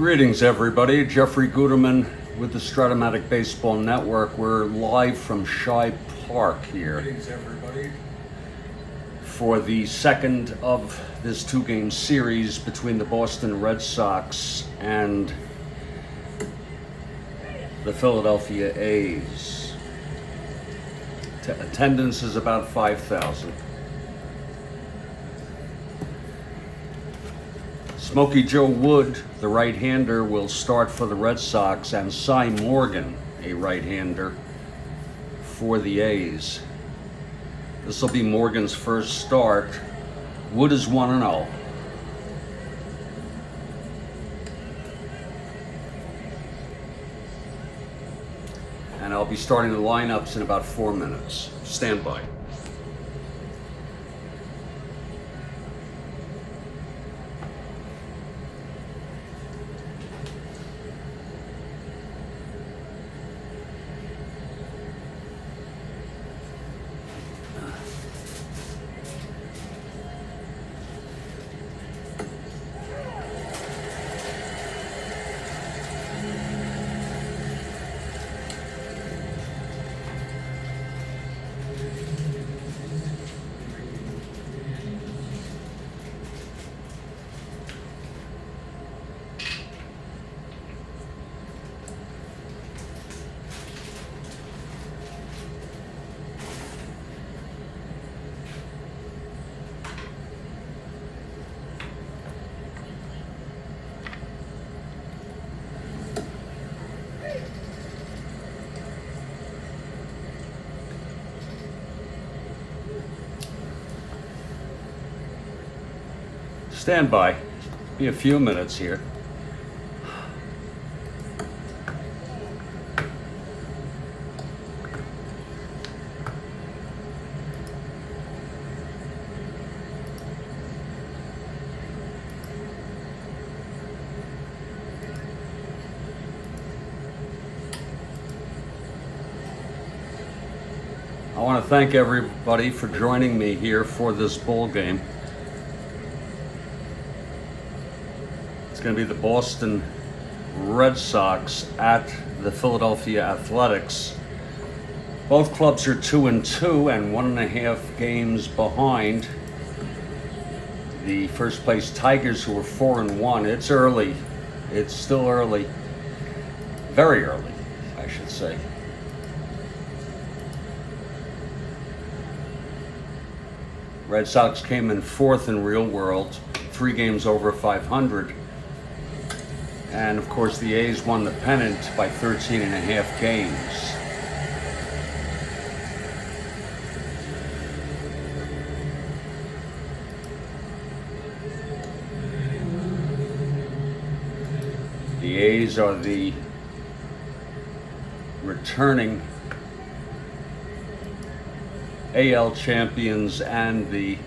Greetings, everybody. Jeffrey Guterman with the Strat-O-Matic Baseball Network. We're live from Shibe Park here. Greetings, everybody. For the second of this two-game series between the Boston Red Sox and the Philadelphia A's. Attendance is about 5,000. Smokey Joe Wood, the right-hander, will start for the Red Sox, and Cy Morgan, a right-hander, for the A's. This will be Morgan's first start. Wood is 1-0. And I'll be starting the lineups in about 4 minutes. Stand by. Stand by. Be a few minutes here. I want to thank everybody for joining me here for this bowl game. It's going to be the Boston Red Sox at the Philadelphia Athletics. Both clubs are 2-2 and 1.5 games behind the first place Tigers, who are 4-1. It's early. It's still early. Very early, I should say. Red Sox came in fourth in real world, 3 games over 500. And of course, the A's won the pennant by 13.5 games. The A's are the returning AL champions and the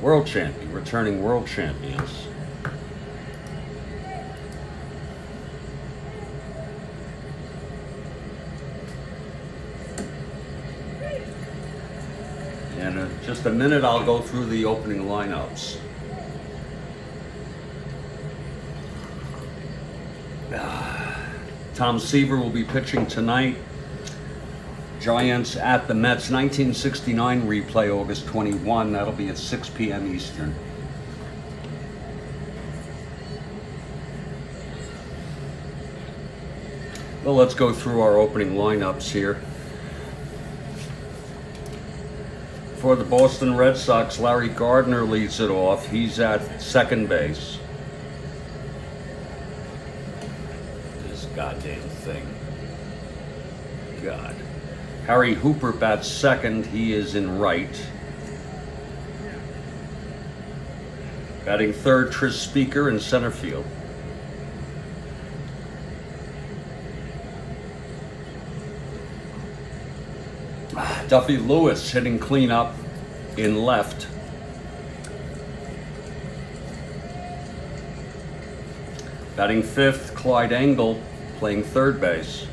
returning world champions. In just a minute, I'll go through the opening lineups. Tom Seaver will be pitching tonight. Giants at the Mets, 1969 replay, August 21. That'll be at 6 p.m. Eastern. Well, let's go through our opening lineups here. For the Boston Red Sox, Larry Gardner leads it off. He's at second base. This goddamn thing. God. Harry Hooper bats second. He is in right. Batting third, Tris Speaker in center field. Duffy Lewis hitting cleanup in left. Batting fifth, Clyde Engel playing third base.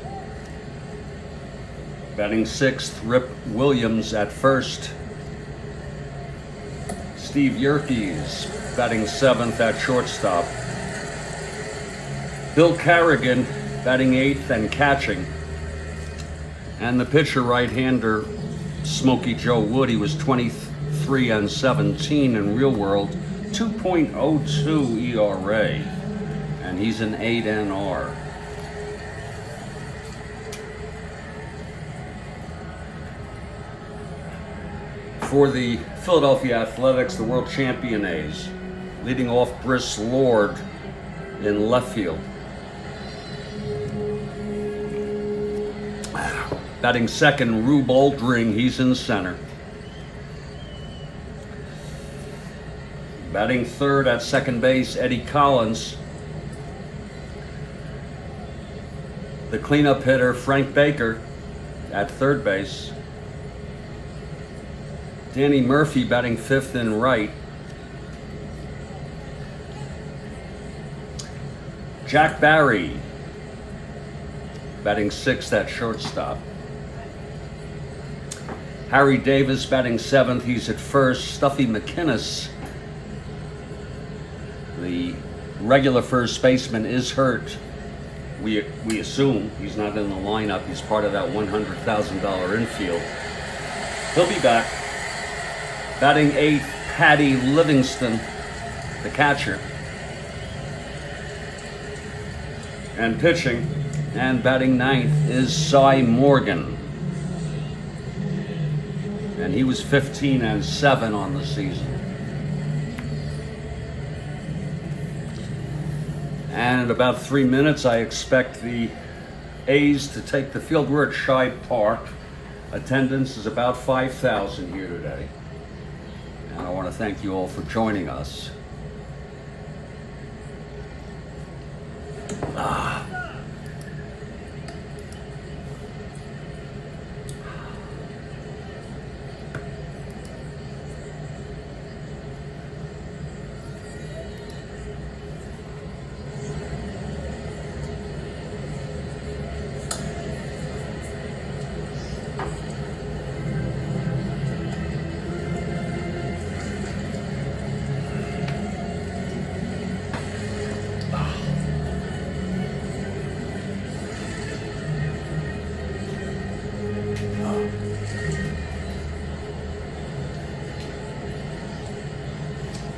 Batting sixth, Rip Williams at first. Steve Yerkes batting 7th at shortstop. Bill Carrigan batting 8th and catching. And the pitcher, right-hander Smokey Joe Wood, he was 23 and 17 in real world, 2.02 ERA, and he's an 8 NR. For the Philadelphia Athletics, the world champion A's, leading off Briss Lord in left field. Batting second, Rube Oldring, he's in center. Batting third at second base, Eddie Collins. The cleanup hitter, Frank Baker, at third base. Danny Murphy batting 5th in right. Jack Barry batting 6th at shortstop. Harry Davis batting 7th, he's at first. Stuffy McInnes, the regular first baseman, is hurt. We assume he's not in the lineup. He's part of that $100,000 infield. He'll be back. Batting 8th, Patty Livingston, the catcher. And pitching and batting 9th is Cy Morgan. And he was 15 and 7 on the season. And in about 3 minutes, I expect the A's to take the field. We're at Shibe Park. Attendance is about 5,000 here today. And I want to thank you all for joining us.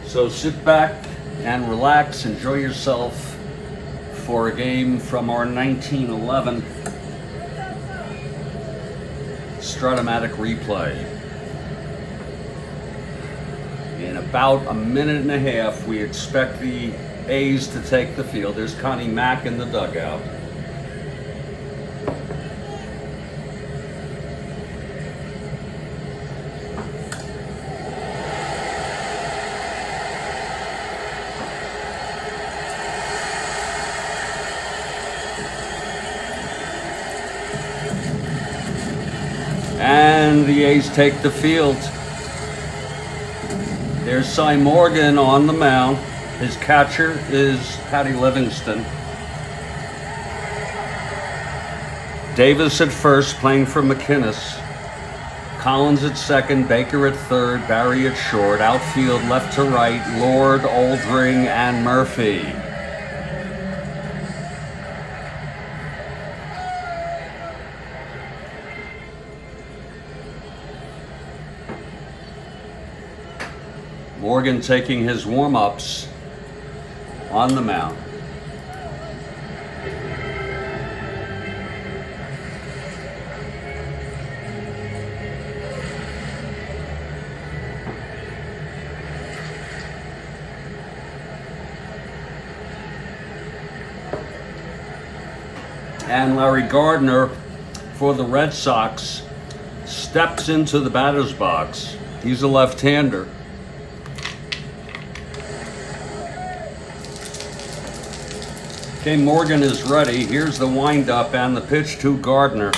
So sit back and relax, enjoy yourself for a game from our 1911 Strat-O-Matic replay. In about a minute and a half, we expect the A's to take the field. There's Connie Mack in the dugout. And the A's take the field. There's Cy Morgan on the mound. His catcher is Patty Livingston. Davis at first, playing for McInnes. Collins at second, Baker at third, Barry at short. Outfield left to right, Lord, Oldring, and Murphy. Morgan taking his warm-ups on the mound. And Larry Gardner for the Red Sox steps into the batter's box. He's a left-hander. Okay, Morgan is ready. Here's the windup and the pitch to Gardner.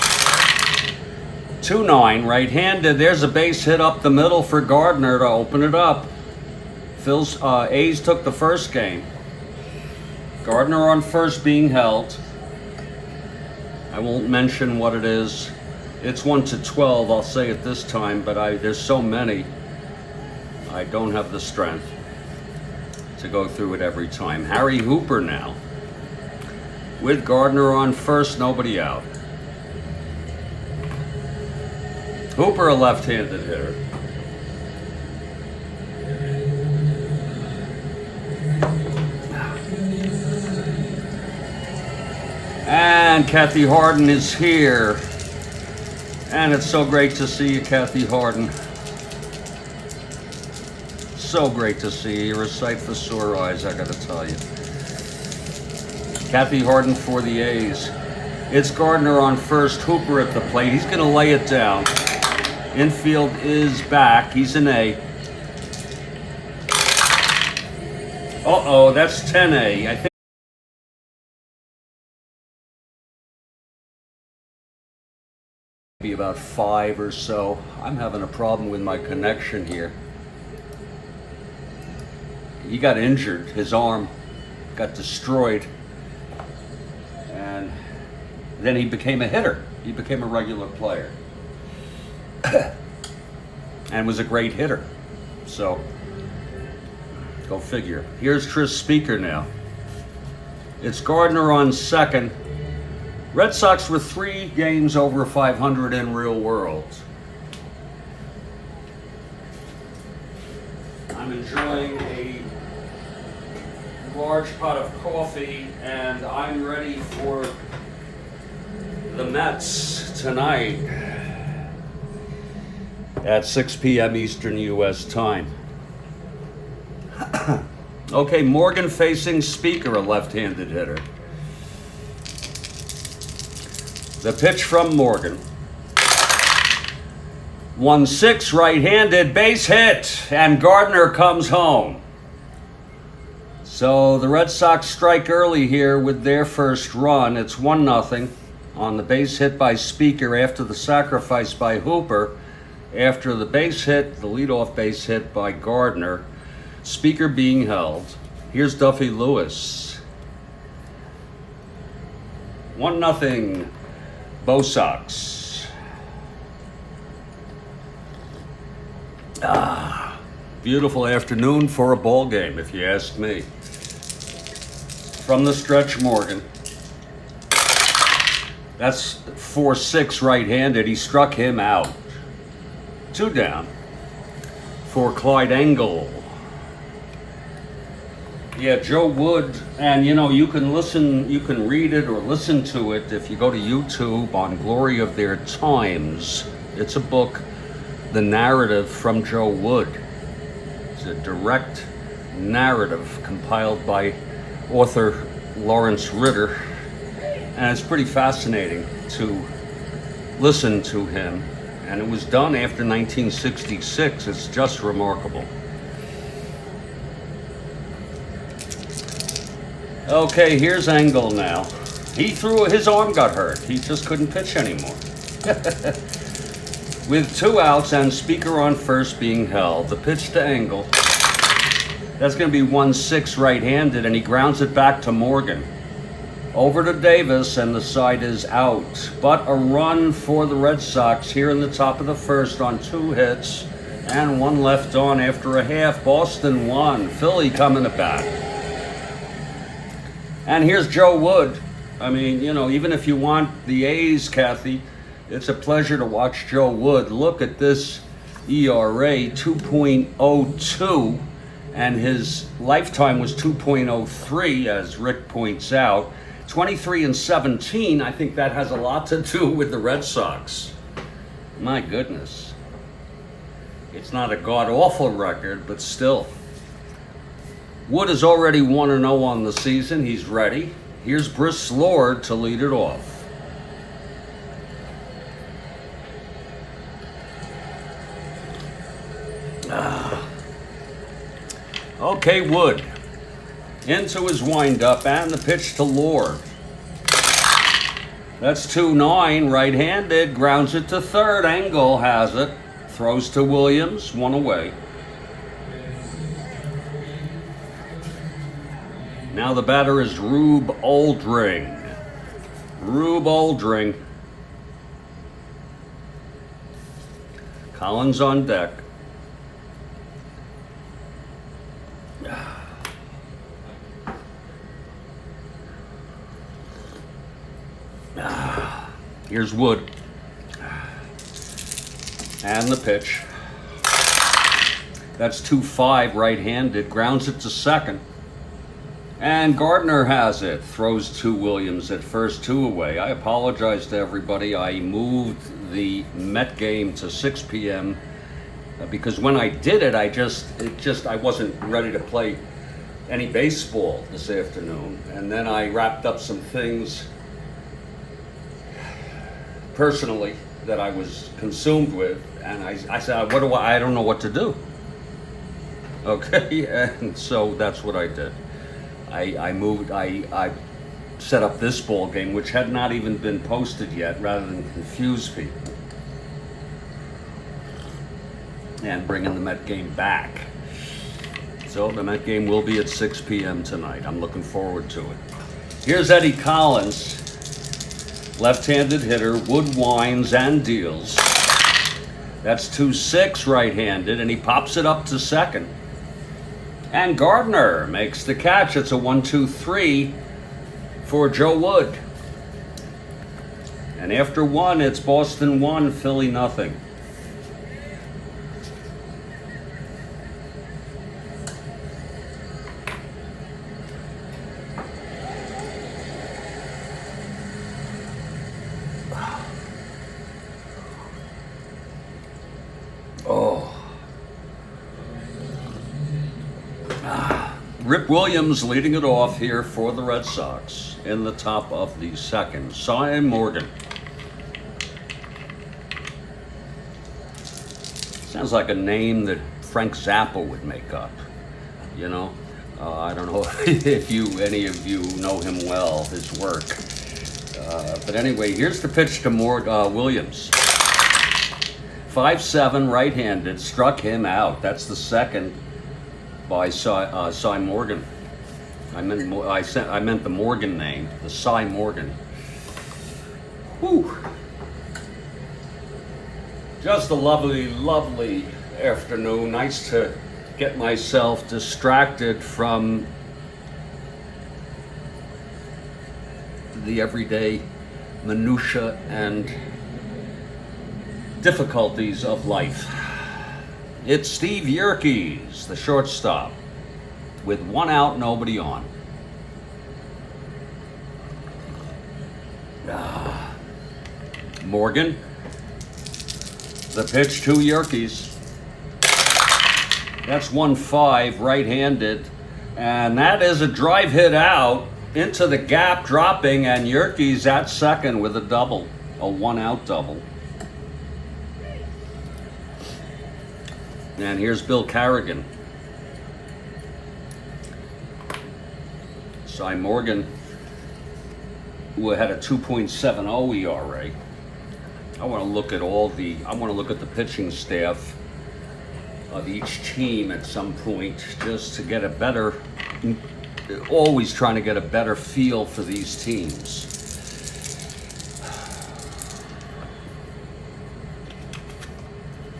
2-9, right-handed. There's a base hit up the middle for Gardner to open it up. A's took the first game. Gardner on first being held. I won't mention what it is. It's 1 to 12, I'll say it this time, but there's so many. I don't have the strength to go through it every time. Harry Hooper now. With Gardner on first, nobody out. Hooper, a left-handed hitter. And Kathy Harden is here. And it's so great to see you, Kathy Harden. So great to see you. You're a sight for sore eyes, I gotta tell you. Kathy Harden for the A's. It's Gardner on first, Hooper at the plate. He's gonna lay it down. Infield is back. He's an A. Uh-oh, that's 10A. I think be about 5 or so. I'm having a problem with my connection here. He got injured. His arm got destroyed. And then he became a hitter. He became a regular player. And was a great hitter. So, go figure. Here's Tris Speaker now. It's Gardner on second. Red Sox were 3 games over 500 in real world. I'm enjoying a large pot of coffee, and I'm ready for the Mets tonight at 6 p.m. Eastern U.S. time. Okay, Morgan facing Speaker, a left-handed hitter. The pitch from Morgan. 1-6 right-handed, base hit, and Gardner comes home. So the Red Sox strike early here with their first run. It's 1-0 on the base hit by Speaker after the sacrifice by Hooper. After the base hit, the leadoff base hit by Gardner. Speaker being held. Here's Duffy Lewis. 1-0. Bo Sox. Beautiful afternoon for a ball game, if you ask me. From the stretch, Morgan. That's 4-6 right-handed. He struck him out. 2 down for Clyde Engel. Yeah, Joe Wood, and you can listen, you can read it or listen to it if you go to YouTube on Glory of Their Times. It's a book, The Narrative from Joe Wood. It's a direct narrative compiled by author Lawrence Ritter, and it's pretty fascinating to listen to him. And it was done after 1966. It's just remarkable. Okay, here's Engel now. His arm got hurt. He just couldn't pitch anymore. With 2 outs and Speaker on first being held. The pitch to Engel. That's going to be 1-6 right-handed, and he grounds it back to Morgan. Over to Davis, and the side is out. But a run for the Red Sox here in the top of the first on 2 hits, and 1 left on after a half. Boston won. Philly coming to bat. And here's Joe Wood. I mean, even if you want the A's, Kathy, it's a pleasure to watch Joe Wood. Look at this ERA, 2.02, and his lifetime was 2.03, as Rick points out. 23-17, I think that has a lot to do with the Red Sox. My goodness. It's not a god-awful record, but still. Wood is already 1-0 on the season. He's ready. Here's Briss Lord to lead it off. Okay, Wood. Into his windup, and the pitch to Lord. That's 2-9, right-handed, grounds it to third. Engel has it. Throws to Williams, 1 away. Now the batter is Rube Oldring. Rube Oldring. Collins on deck. Here's Wood. And the pitch. That's 2-5 right-handed. Grounds it to second. And Gardner has it. Throws to Williams at first, 2 away. I apologize to everybody. I moved the Met game to 6 p.m. Because when I did it, I wasn't ready to play any baseball this afternoon. And then I wrapped up some things personally that I was consumed with, and I said, I don't know what to do. Okay, and so that's what I did. I set up this ball game, which had not even been posted yet, rather than confuse people, and bringing the Met game back. So the Met game will be at 6 p.m. tonight. I'm looking forward to it. Here's Eddie Collins. Left-handed hitter, Wood winds and deals. That's 2-6 right-handed, and he pops it up to second. And Gardner makes the catch. It's a 1-2-3 for Joe Wood. And after 1, it's Boston 1, Philly nothing. Rip Williams leading it off here for the Red Sox in the top of the second. Cy Morgan. Sounds like a name that Frank Zappa would make up, you know? I don't know if any of you know him well, his work. But anyway, here's the pitch to Williams. 5-7 right-handed, struck him out. That's the second by Cy Morgan. I meant the Morgan name, the Cy Morgan. Whew. Just a lovely, lovely afternoon. Nice to get myself distracted from the everyday minutia and difficulties of life. It's Steve Yerkes, the shortstop, with 1 out, nobody on. Morgan, the pitch to Yerkes. That's 1-5, right-handed, and that is a drive hit out into the gap, dropping, and Yerkes at second with a double, a 1-out double. And here's Bill Carrigan. Cy Morgan, who had a 2.70 ERA. I want to look at the pitching staff of each team at some point, just to get a better, always trying to get a better feel for these teams.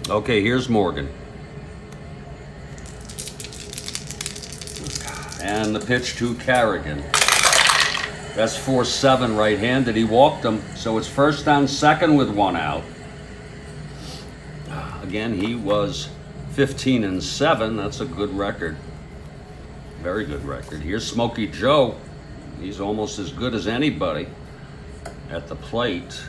Okay, here's Morgan. And the pitch to Carrigan. That's 4-7 right-handed. He walked him, so it's first down, second with 1 out. Again, he was 15-7. That's a good record. Very good record. Here's Smokey Joe. He's almost as good as anybody at the plate.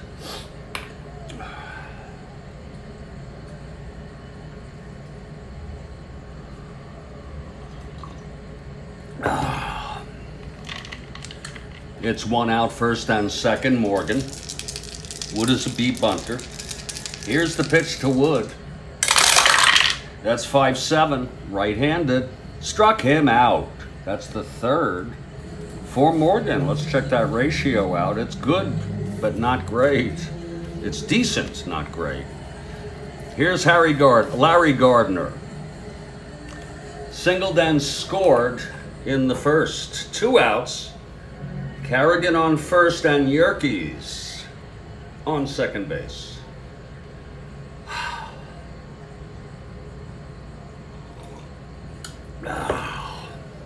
It's 1 out, first and second, Morgan. Wood is a beat bunter. Here's the pitch to Wood. That's 5-7, right-handed. Struck him out. That's the third for Morgan. Let's check that ratio out. It's good, but not great. It's decent, not great. Here's Larry Gardner. Singled and scored in the first. 2 outs. Carrigan on first and Yerkes on second base.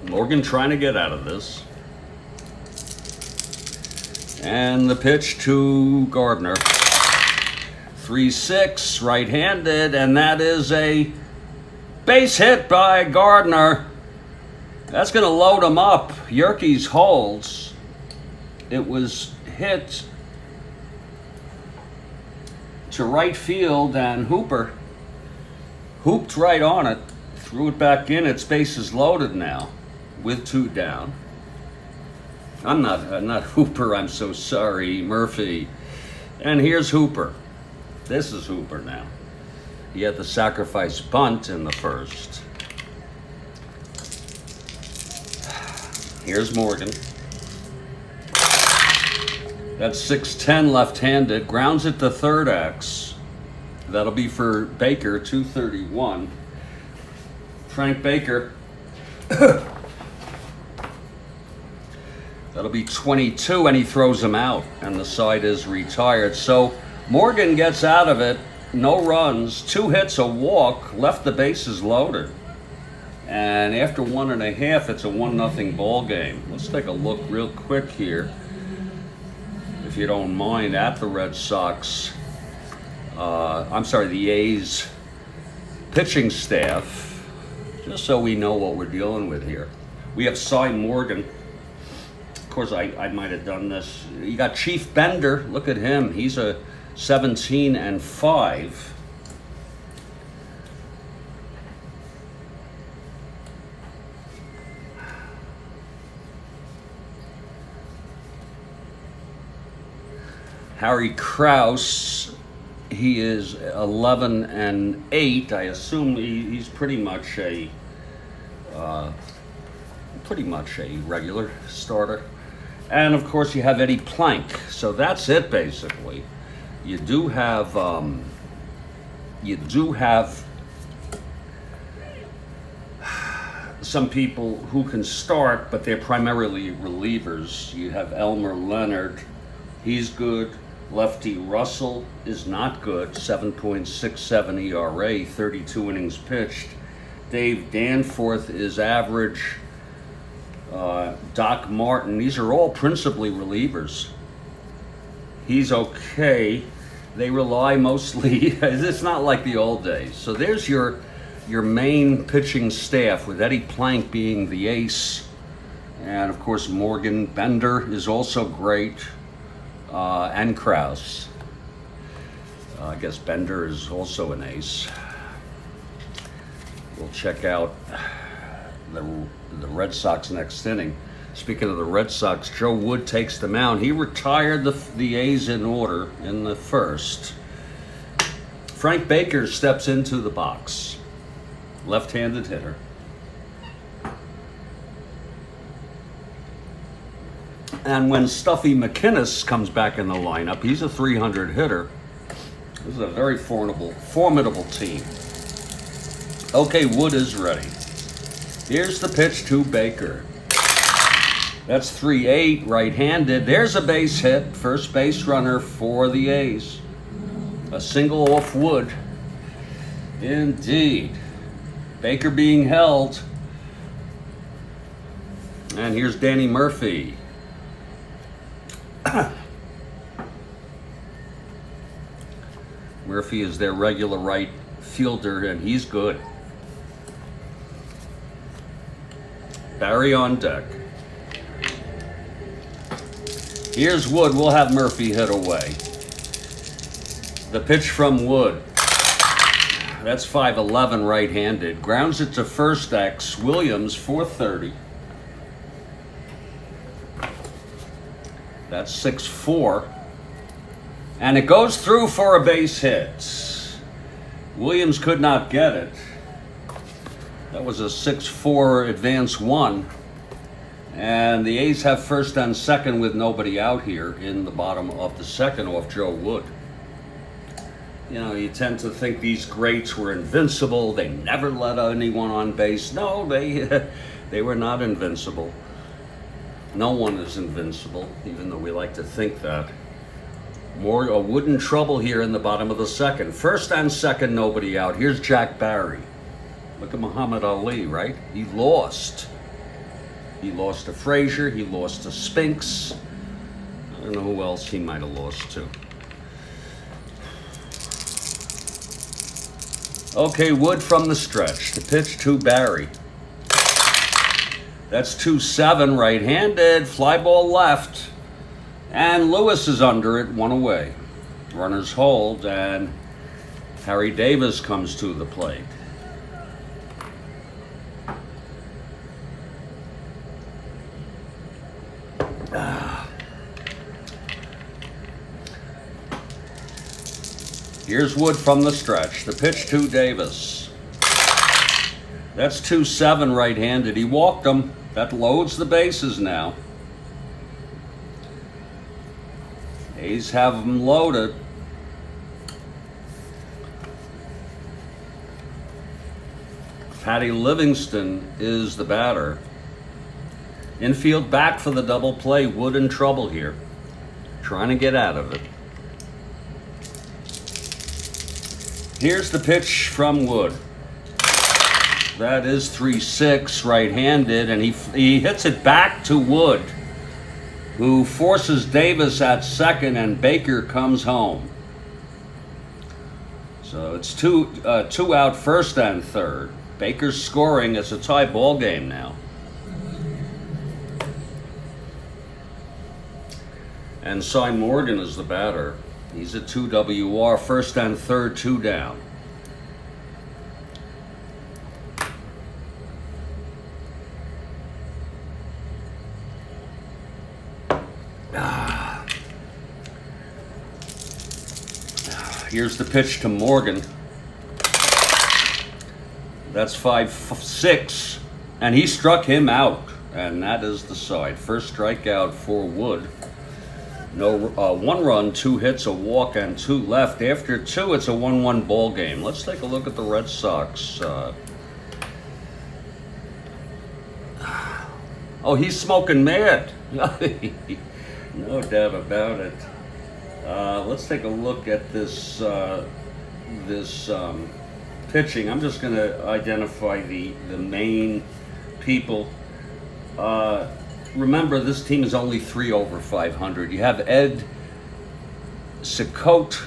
Morgan trying to get out of this. And the pitch to Gardner. 3-6, right-handed, and that is a base hit by Gardner. That's going to load him up. Yerkes holds. It was hit to right field, and Hooper hooped right on it, threw it back in. Its base is loaded now with 2 down. I'm not Hooper, I'm so sorry, Murphy. And here's Hooper. This is Hooper now. He had the sacrifice bunt in the first. Here's Morgan. That's 6-10 left-handed. Grounds it to third X. That'll be for Baker, 231. Frank Baker. That'll be 22, and he throws him out, and the side is retired. So Morgan gets out of it, no runs, 2 hits, a walk, left the bases loaded. And after 1.5, it's a 1-0 ball game. Let's take a look real quick here, if you don't mind, at the Red Sox. The A's pitching staff, just so we know what we're dealing with here. We have Cy Morgan. Of course, I might have done this. You got Chief Bender. Look at him. He's a 17-5. Harry Krause, he is 11-8. I assume he's pretty much a regular starter. And of course, you have Eddie Plank. So that's it, basically. You do have some people who can start, but they're primarily relievers. You have Elmer Leonard. He's good. Lefty Russell is not good. 7.67 ERA, 32 innings pitched. Dave Danforth is average. Doc Martin, these are all principally relievers. He's okay. They rely mostly, it's not like the old days. So there's your main pitching staff, with Eddie Plank being the ace. And of course, Morgan. Bender is also great. And Krause. I guess Bender is also an ace. We'll check out the Red Sox next inning. Speaking of the Red Sox, Joe Wood takes the mound. He retired the A's in order in the first. Frank Baker steps into the box. Left-handed hitter. And when Stuffy McInnes comes back in the lineup, he's a 300 hitter. This is a very formidable team. Okay, Wood is ready. Here's the pitch to Baker. That's 3-8, right-handed. There's a base hit, first base runner for the A's. A single off Wood. Indeed. Baker being held. And here's Danny Murphy. Murphy is their regular right fielder, and he's good. Barry on deck. Here's Wood. We'll have Murphy hit away. The pitch from Wood. That's 5-11 right-handed. Grounds it to first X. Williams, 430. That's 6-4. And it goes through for a base hit. Williams could not get it. That was a 6-4 advance one. And the A's have first and second with nobody out here in the bottom of the second off Joe Wood. You know, you tend to think these greats were invincible. They never let anyone on base. No, they were not invincible. No one is invincible, even though we like to think that. Wood in trouble here in the bottom of the second. First and second, nobody out. Here's Jack Barry. Look at Muhammad Ali, right? He lost. He lost to Frazier. He lost to Spinks. don't know who else he might have lost to. Okay, Wood from the stretch. The pitch to Barry. That's 2-7, right-handed, fly ball left. And Lewis is under it, 1 away. Runners hold, and Harry Davis comes to the plate. Here's Wood from the stretch. The pitch to Davis. That's 2-7, right-handed. He walked him. That loads the bases now. A's have them loaded. Patty Livingston is the batter. Infield back for the double play. Wood in trouble here. Trying to get out of it. Here's the pitch from Wood. That is 3-6, right-handed, and he hits it back to Wood, who forces Davis at second, and Baker comes home. So it's two out, first and third. Baker's scoring. It's a tie ball game now. And Cy Morgan is the batter. He's at 2 WR, first and third, 2 down. Here's the pitch to Morgan. That's 5-6, and he struck him out, and that is the side. First strikeout for Wood. No, 1 run, 2 hits, a walk, and 2 left. After 2, it's a 1-1 ball game. Let's take a look at the Red Sox. Oh, he's smoking mad. No doubt about it. Let's take a look at this pitching. I'm just going to identify the main people. Remember, this team is only 3 over 500. You have Ed Cicotte,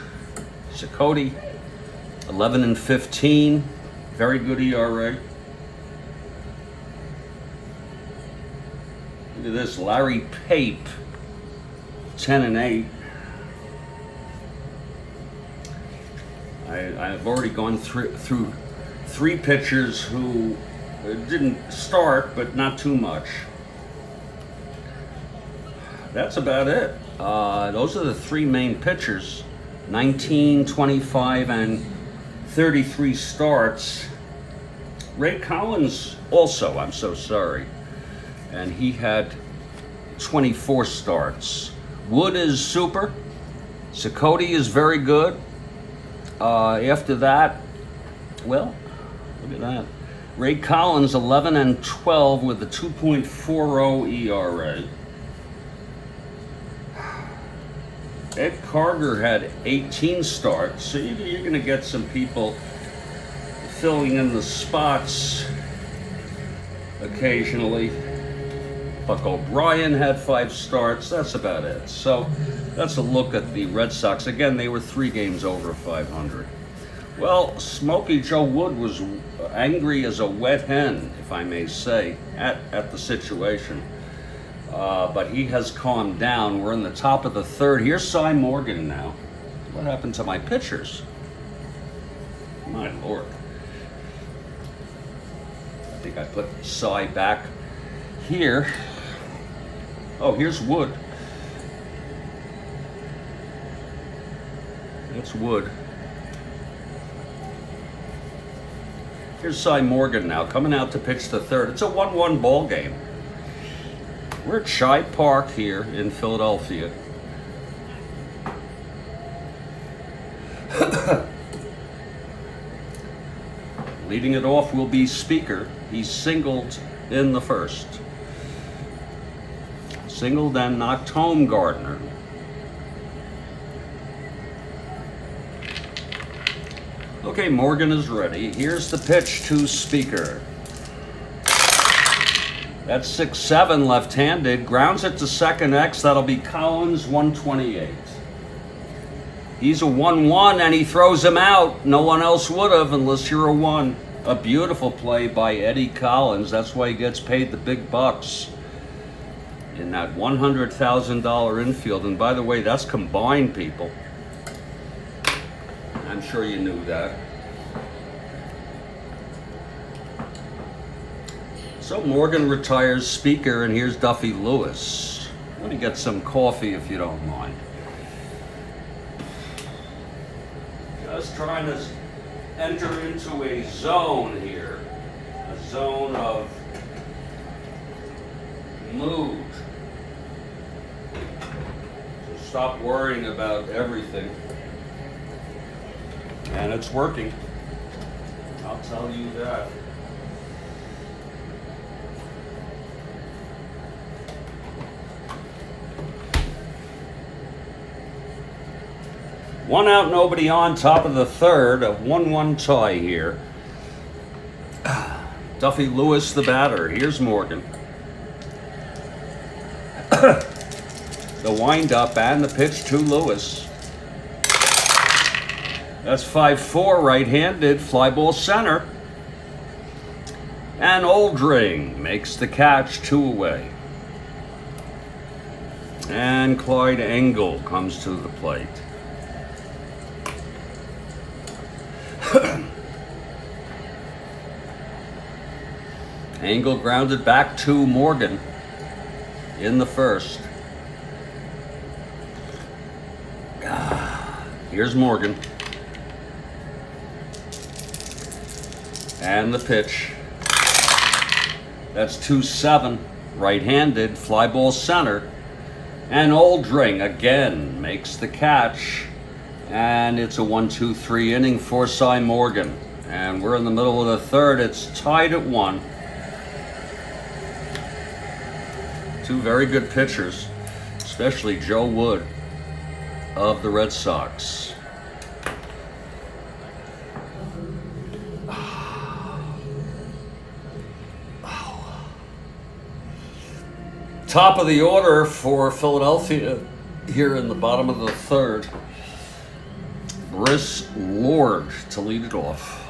11-15, very good ERA. Look at this, Larry Pape, 10-8. I've already gone through 3 pitchers who didn't start, but not too much. That's about it. Those are the 3 main pitchers. 19, 25, and 33 starts. Ray Collins also, I'm so sorry. And he had 24 starts. Wood is super. Cicotte is very good. After that, well, look at that. Ray Collins, 11-12 with a 2.40 ERA. Ed Carter had 18 starts, so you're going to get some people filling in the spots occasionally. Buck O'Brien had 5 starts. That's about it. So that's a look at the Red Sox. Again, they were 3 games over 500. Well, Smokey Joe Wood was angry as a wet hen, if I may say, at the situation. But he has calmed down. We're in the top of the 3rd. Here's Cy Morgan now. What happened to my pitchers? My Lord. I think I put Cy back here. Oh, here's Wood. That's Wood. Here's Cy Morgan now, coming out to pitch the 3rd. It's a 1-1 ball game. We're at Shibe Park here in Philadelphia. Leading it off will be Speaker. He's singled in the 1st. Singled and knocked home Gardner. Okay, Morgan is ready. Here's the pitch to Speaker. That's 6-7 left-handed. Grounds it to second X. That'll be Collins, 128. He's a 1-1 and he throws him out. No one else would have unless you're a 1. A beautiful play by Eddie Collins. That's why he gets paid the big bucks in that $100,000 infield. And by the way, that's combined, people. I'm sure you knew that. So Morgan retires speaker, and here's Duffy Lewis. Let me get some coffee if you don't mind. Just trying to enter into a zone here. A zone of mood. So stop worrying about everything. And it's working. I'll tell you that. One out, nobody on, top of the third, a 1-1 tie here. Duffy Lewis, the batter. Here's Morgan. The windup and the pitch to Lewis. That's 5-4 right-handed, fly ball center. And Oldring makes the catch, 2 away. And Clyde Engel comes to the plate. Engel grounded back to Morgan in the first. Here's Morgan. And the pitch. That's 2-7, right-handed, fly ball center. And Oldring again makes the catch. And it's a 1-2-3 inning for Cy Morgan. And we're in the middle of the third. It's tied at 1. Two very good pitchers, especially Joe Wood of the Red Sox. Top of the order for Philadelphia here in the bottom of the third. Brice Lord to lead it off.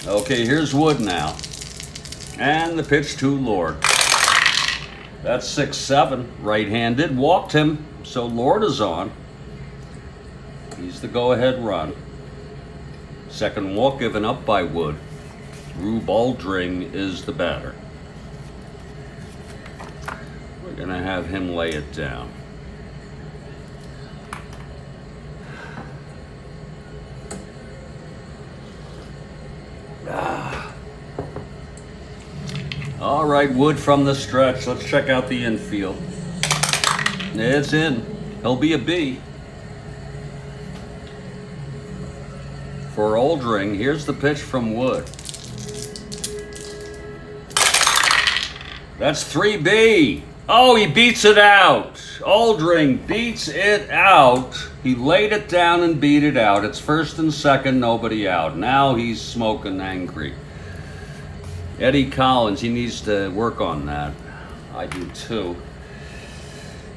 Okay, here's Wood now. And the pitch to Lord. That's 6-7, right-handed. Walked him, so Lord is on. He's the go-ahead run. Second walk given up by Wood. Rube Oldring is the batter. We're going to have him lay it down. All right, Wood from the stretch. Let's check out the infield. It's in. He'll be a B. For Oldring, here's the pitch from Wood. That's 3B. Oh, he beats it out. Oldring beats it out. He laid it down and beat it out. It's first and second, nobody out. Now he's smoking angry. Eddie Collins, he needs to work on that. I do too.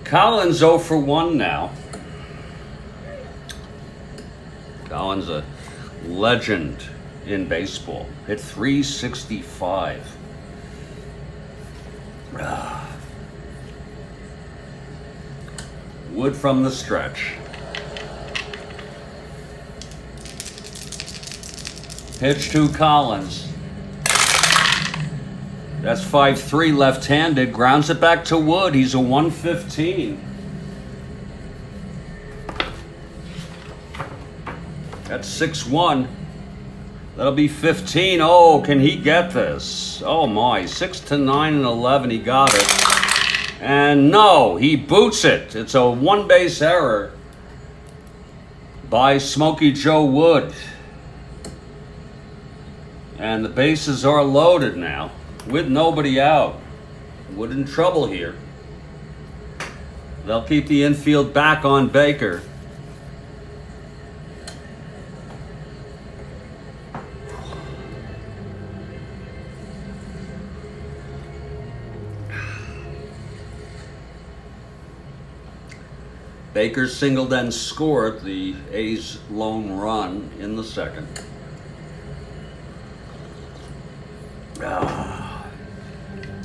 Collins 0 for 1 now. Collins, a legend in baseball. Hit .365. Wood from the stretch. Pitch to Collins. That's 5-3 left-handed. Grounds it back to Wood. He's a 115. That's 6-1. That'll be 15. Oh, can he get this? Oh my, 6-9 and 11. He got it. And no, he boots it. It's a one-base error by Smokey Joe Wood. And the bases are loaded now with nobody out. Wood in trouble here. They'll keep the infield back on Baker. Baker singled and scored the A's lone run in the second.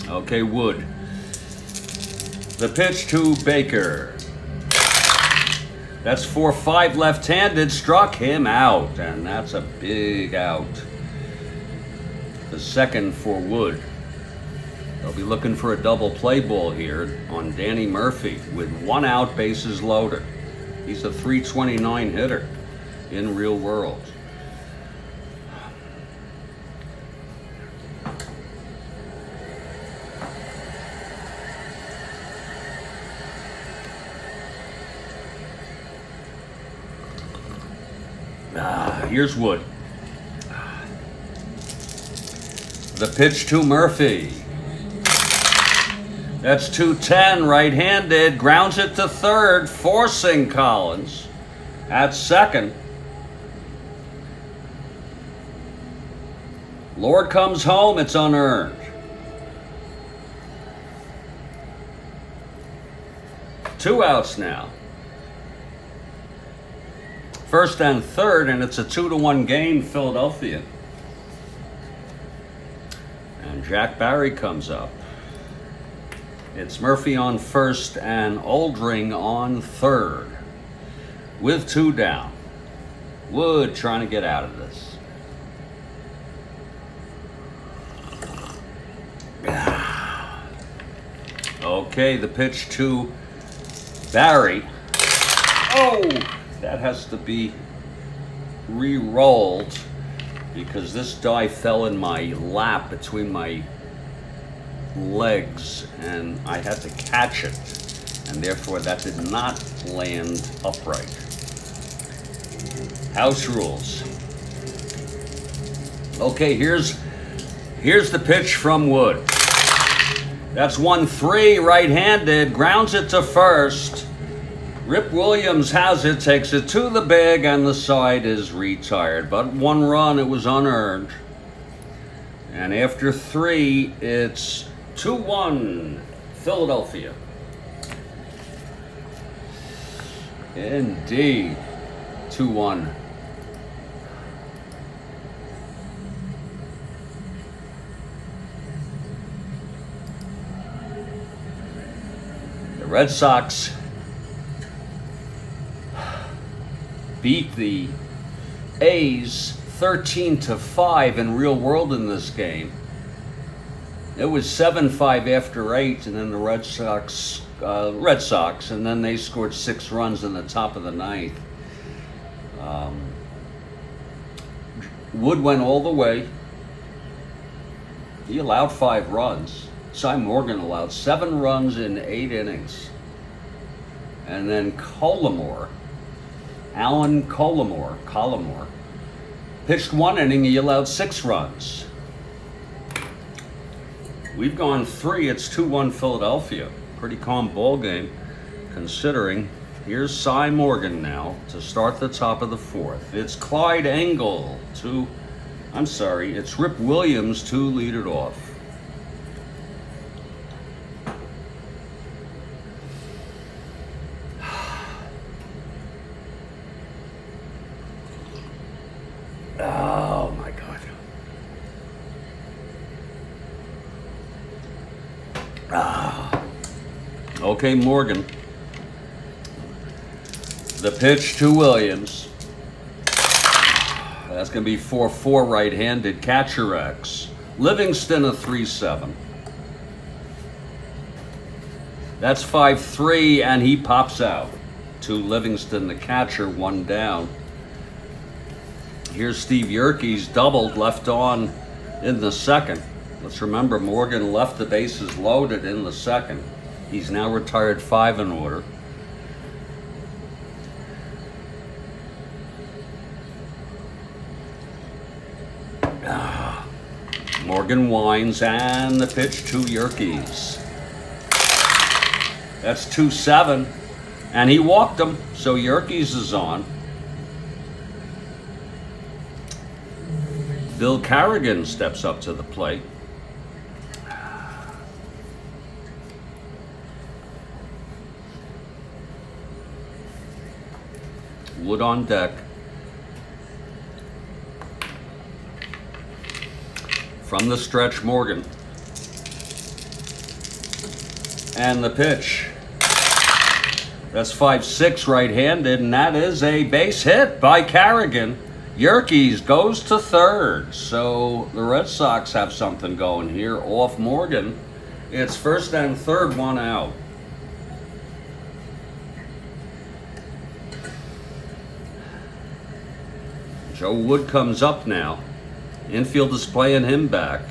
Okay, Wood. The pitch to Baker. That's 4-5 left-handed, struck him out, and that's a big out. The second for Wood. They'll be looking for a double play ball here on Danny Murphy with 1 out, bases loaded. He's a .329 hitter in real world. Here's Wood. The pitch to Murphy. That's 210, right-handed, grounds it to third, forcing Collins at second. Lord comes home, it's unearned. Two outs now. First and third, and it's a 2-1 game, Philadelphia. And Jack Barry comes up. It's Murphy on first and Oldring on third with 2 down. Wood trying to get out of this. Okay, the pitch to Barry. Oh! That has to be re-rolled because this die fell in my lap between my legs and I had to catch it, and therefore that did not land upright. House rules. Okay, here's the pitch from Wood. That's 1-3, right-handed, grounds it to first. Rip Williams has it, takes it to the bag, and the side is retired. But 1 run, it was unearned. And after 3, it's 2-1, Philadelphia. Indeed, 2-1. The Red Sox beat the A's 13-5 in real world in this game. It was 7-5 after 8, and then the Red Sox, and then they scored 6 runs in the top of the 9th. Wood went all the way. He allowed 5 runs. Cy Morgan allowed 7 runs in 8 innings. And then Alan Collimore, pitched 1 inning, he allowed 6 runs. We've gone 3, it's 2-1 Philadelphia. Pretty calm ball game considering. Here's Cy Morgan now to start the top of the 4th. It's Clyde Engel it's Rip Williams to lead it off. Oh my God. Okay, Morgan. The pitch to Williams. That's going to be 4-4 right-handed, catcher X. Livingston a 3-7. That's 5-3, and he pops out to Livingston, the catcher, 1 down. Here's Steve Yerkes, doubled, left on in the second. Let's remember, Morgan left the bases loaded in the second. He's now retired 5 in order. Morgan winds, and the pitch to Yerkes. That's 2-7. And he walked him, so Yerkes is on. Bill Carrigan steps up to the plate. Wood on deck. From the stretch, Morgan. And the pitch. That's 5-6 right-handed, and that is a base hit by Carrigan. Yerkes goes to third, so the Red Sox have something going here off Morgan. It's first and third, one out. Joe Wood comes up now. Infield is playing him back.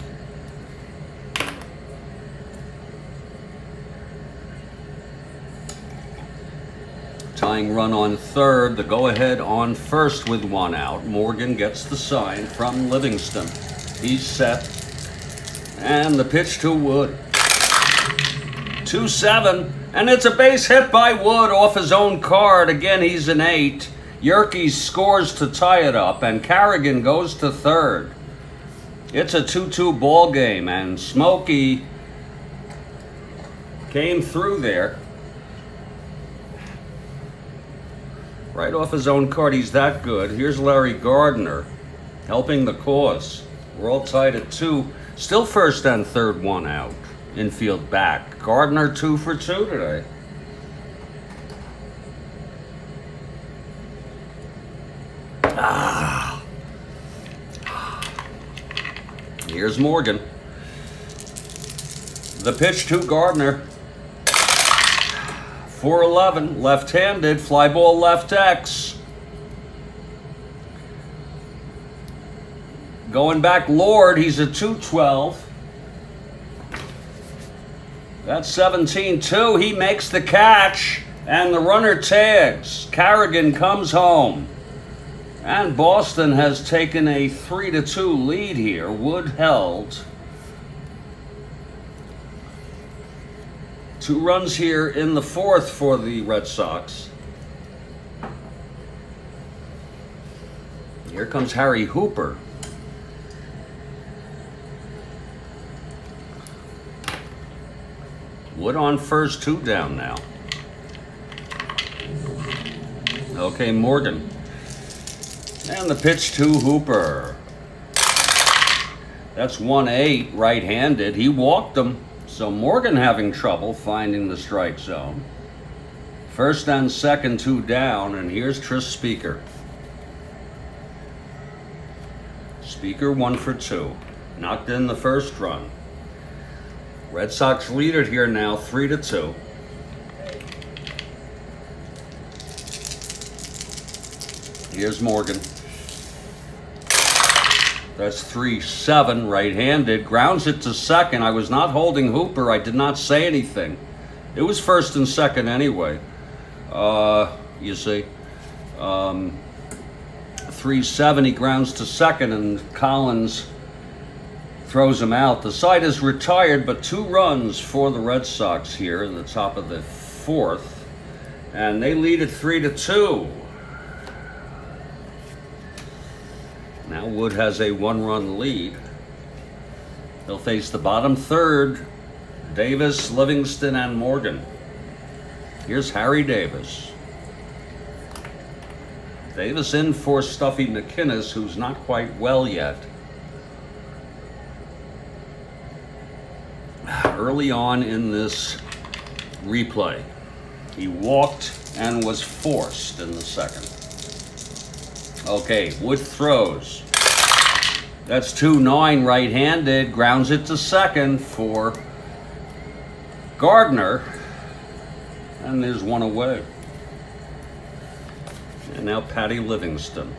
Tying run on third, the go-ahead on first with one out. Morgan gets the sign from Livingston. He's set. And the pitch to Wood. 2-7, and it's a base hit by Wood off his own card. Again, he's an 8. Yerkes scores to tie it up, and Carrigan goes to third. It's a 2-2 ball game, and Smokey came through there. Right off his own card, he's that good. Here's Larry Gardner helping the cause. We're all tied at 2. Still first and third, one out. Infield back. Gardner 2 for 2 today. Here's Morgan. The pitch to Gardner. 4-11, left-handed, fly ball left X. Going back Lord, he's a 2-12. That's 17-2. He makes the catch, and the runner tags. Carrigan comes home. And Boston has taken a 3-2 lead here. Wood held. 2 runs here in the fourth for the Red Sox. Here comes Harry Hooper. Wood on first, 2 down now. Okay, Morgan. And the pitch to Hooper. That's 1-8, right-handed. He walked him. So Morgan having trouble finding the strike zone. First and second, 2 down, and here's Tris Speaker. Speaker 1 for 2. Knocked in the first run. Red Sox lead it here now, 3-2. Here's Morgan. That's 3-7, right-handed. Grounds it to second. I was not holding Hooper. I did not say anything. It was first and second anyway. You see. 3-7, he grounds to second, and Collins throws him out. The side is retired, but 2 runs for the Red Sox here in the top of the fourth. And they lead at 3-2. Now Wood has a 1-run lead. They'll face the bottom third, Davis, Livingston, and Morgan. Here's Harry Davis. Davis in for Stuffy McInnes, who's not quite well yet. Early on in this replay, he walked and was forced in the second. Okay, Wood throws. That's 2-9, right-handed. Grounds it to second for Gardner. And there's 1 away. And now Patty Livingston.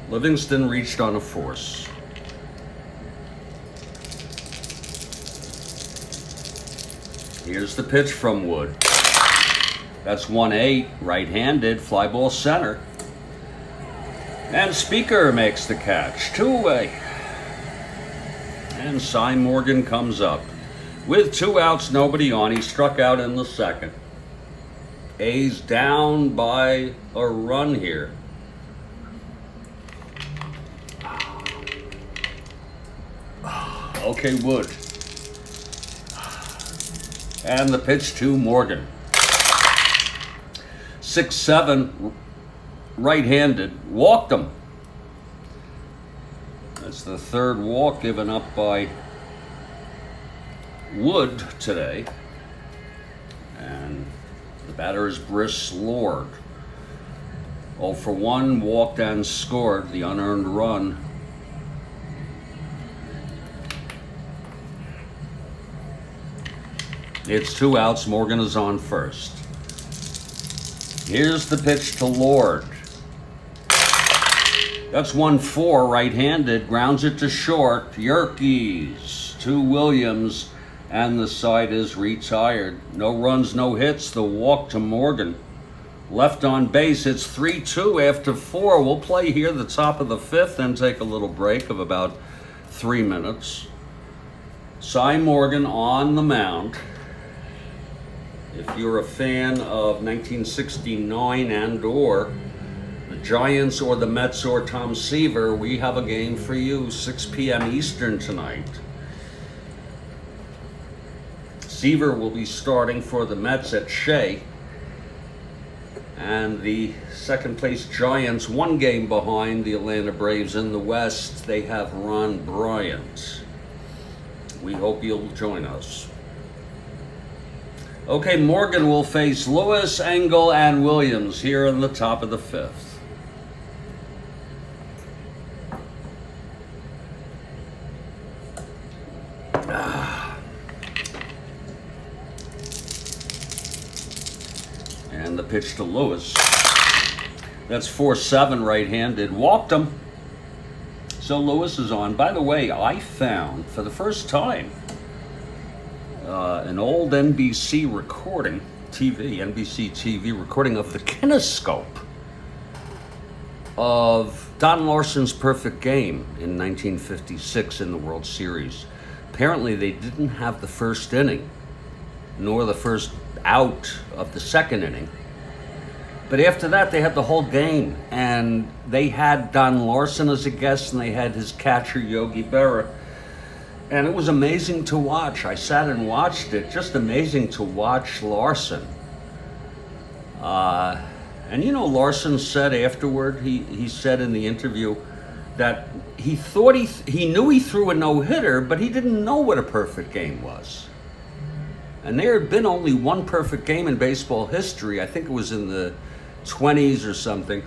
Livingston reached on a force. Here's the pitch from Wood. That's 1-8, right-handed, fly ball center. And Speaker makes the catch, 2 away. And Cy Morgan comes up. With 2 outs, nobody on. He struck out in the second. A's down by a run here. Okay, Wood. And the pitch to Morgan. 6-7, right-handed. Walked him. That's the third walk given up by Wood today. And the batter is Briss Lord. 0 for 1, walked and scored the unearned run. It's 2 outs. Morgan is on first. Here's the pitch to Lord. That's 1-4, right-handed. Grounds it to short. Yerkes to Williams, and the side is retired. No runs, no hits. The walk to Morgan. Left on base. It's 3-2 after 4. We'll play here the top of the 5th, then take a little break of about 3 minutes. Cy Morgan on the mound. If you're a fan of 1969 and or the Giants or the Mets or Tom Seaver, we have a game for you, 6 p.m. Eastern tonight. Seaver will be starting for the Mets at Shea. And the second place Giants, 1 game behind the Atlanta Braves in the West. They have Ron Bryant. We hope you'll join us. Okay, Morgan will face Lewis, Engel, and Williams here in the top of the 5th. And the pitch to Lewis. That's 4-7, right-handed. Walked him. So Lewis is on. By the way, I found for the first time an old NBC recording, NBC TV recording of the kinescope of Don Larsen's perfect game in 1956 in the World Series. Apparently they didn't have the first inning, nor the first out of the second inning. But after that, they had the whole game, and they had Don Larsen as a guest, and they had his catcher, Yogi Berra. And it was amazing to watch. I sat and watched it. Just amazing to watch Larsen. And you know, Larsen said afterward, he said in the interview that he thought he knew he threw a no-hitter, but he didn't know what a perfect game was. And there had been only one perfect game in baseball history. I think it was in the 20s or something.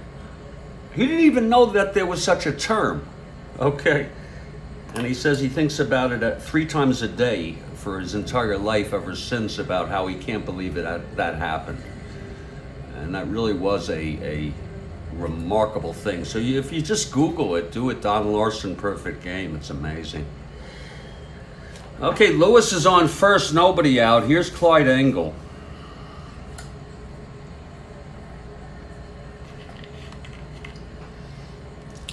He didn't even know that there was such a term. Okay. And he says he thinks about it 3 times a day for his entire life ever since, about how he can't believe that happened. And that really was a remarkable thing. So if you just Google it, do it, Don Larsen perfect game. It's amazing. Okay, Lewis is on first, nobody out. Here's Clyde Engel.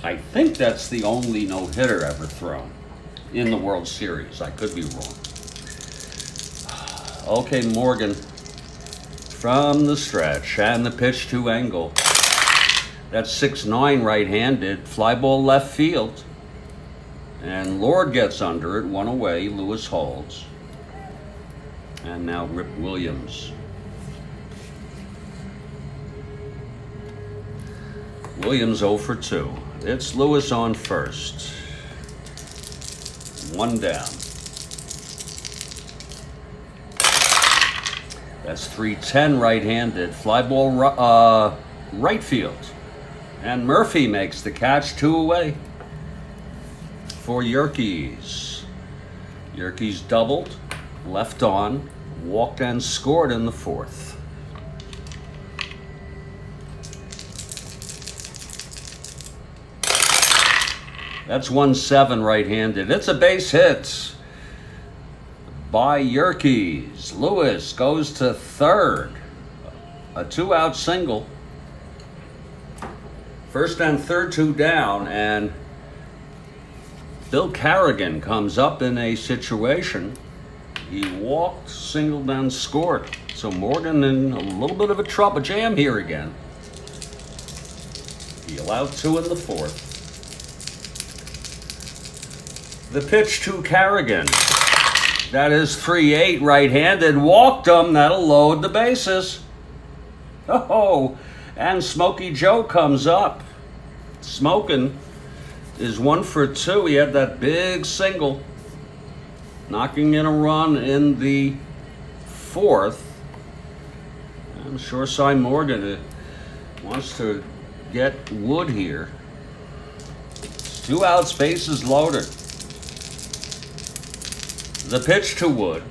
I think that's the only no-hitter ever thrown in the World Series. I could be wrong. Okay, Morgan from the stretch, and the pitch to Engel. That's 6-9, right-handed. Fly ball left field. And Lord gets under it, 1 away. Lewis holds. And now Rip Williams. Williams 0 for 2. It's Lewis on first. 1 down. That's 3-10, right-handed. Fly ball right field. And Murphy makes the catch, 2 away for Yerkes. Yerkes doubled, left on, walked and scored in the 4th. That's 1-7, right-handed. It's a base hit by Yerkes. Lewis goes to third. A 2-out single. First and third, 2 down, and Bill Carrigan comes up in a situation He walked, singled, and scored. So Morgan in a little bit of a trouble jam here again. He allowed 2 in the 4th. The pitch to Carrigan. That is 3-8 right-handed. Walked him. That'll load the bases. Oh, and Smokey Joe comes up. Smokin' is 1 for 2. He had that big single, knocking in a run in the 4th. I'm sure Cy Morgan wants to get Wood here. It's 2 outs, bases loaded. The pitch to Wood.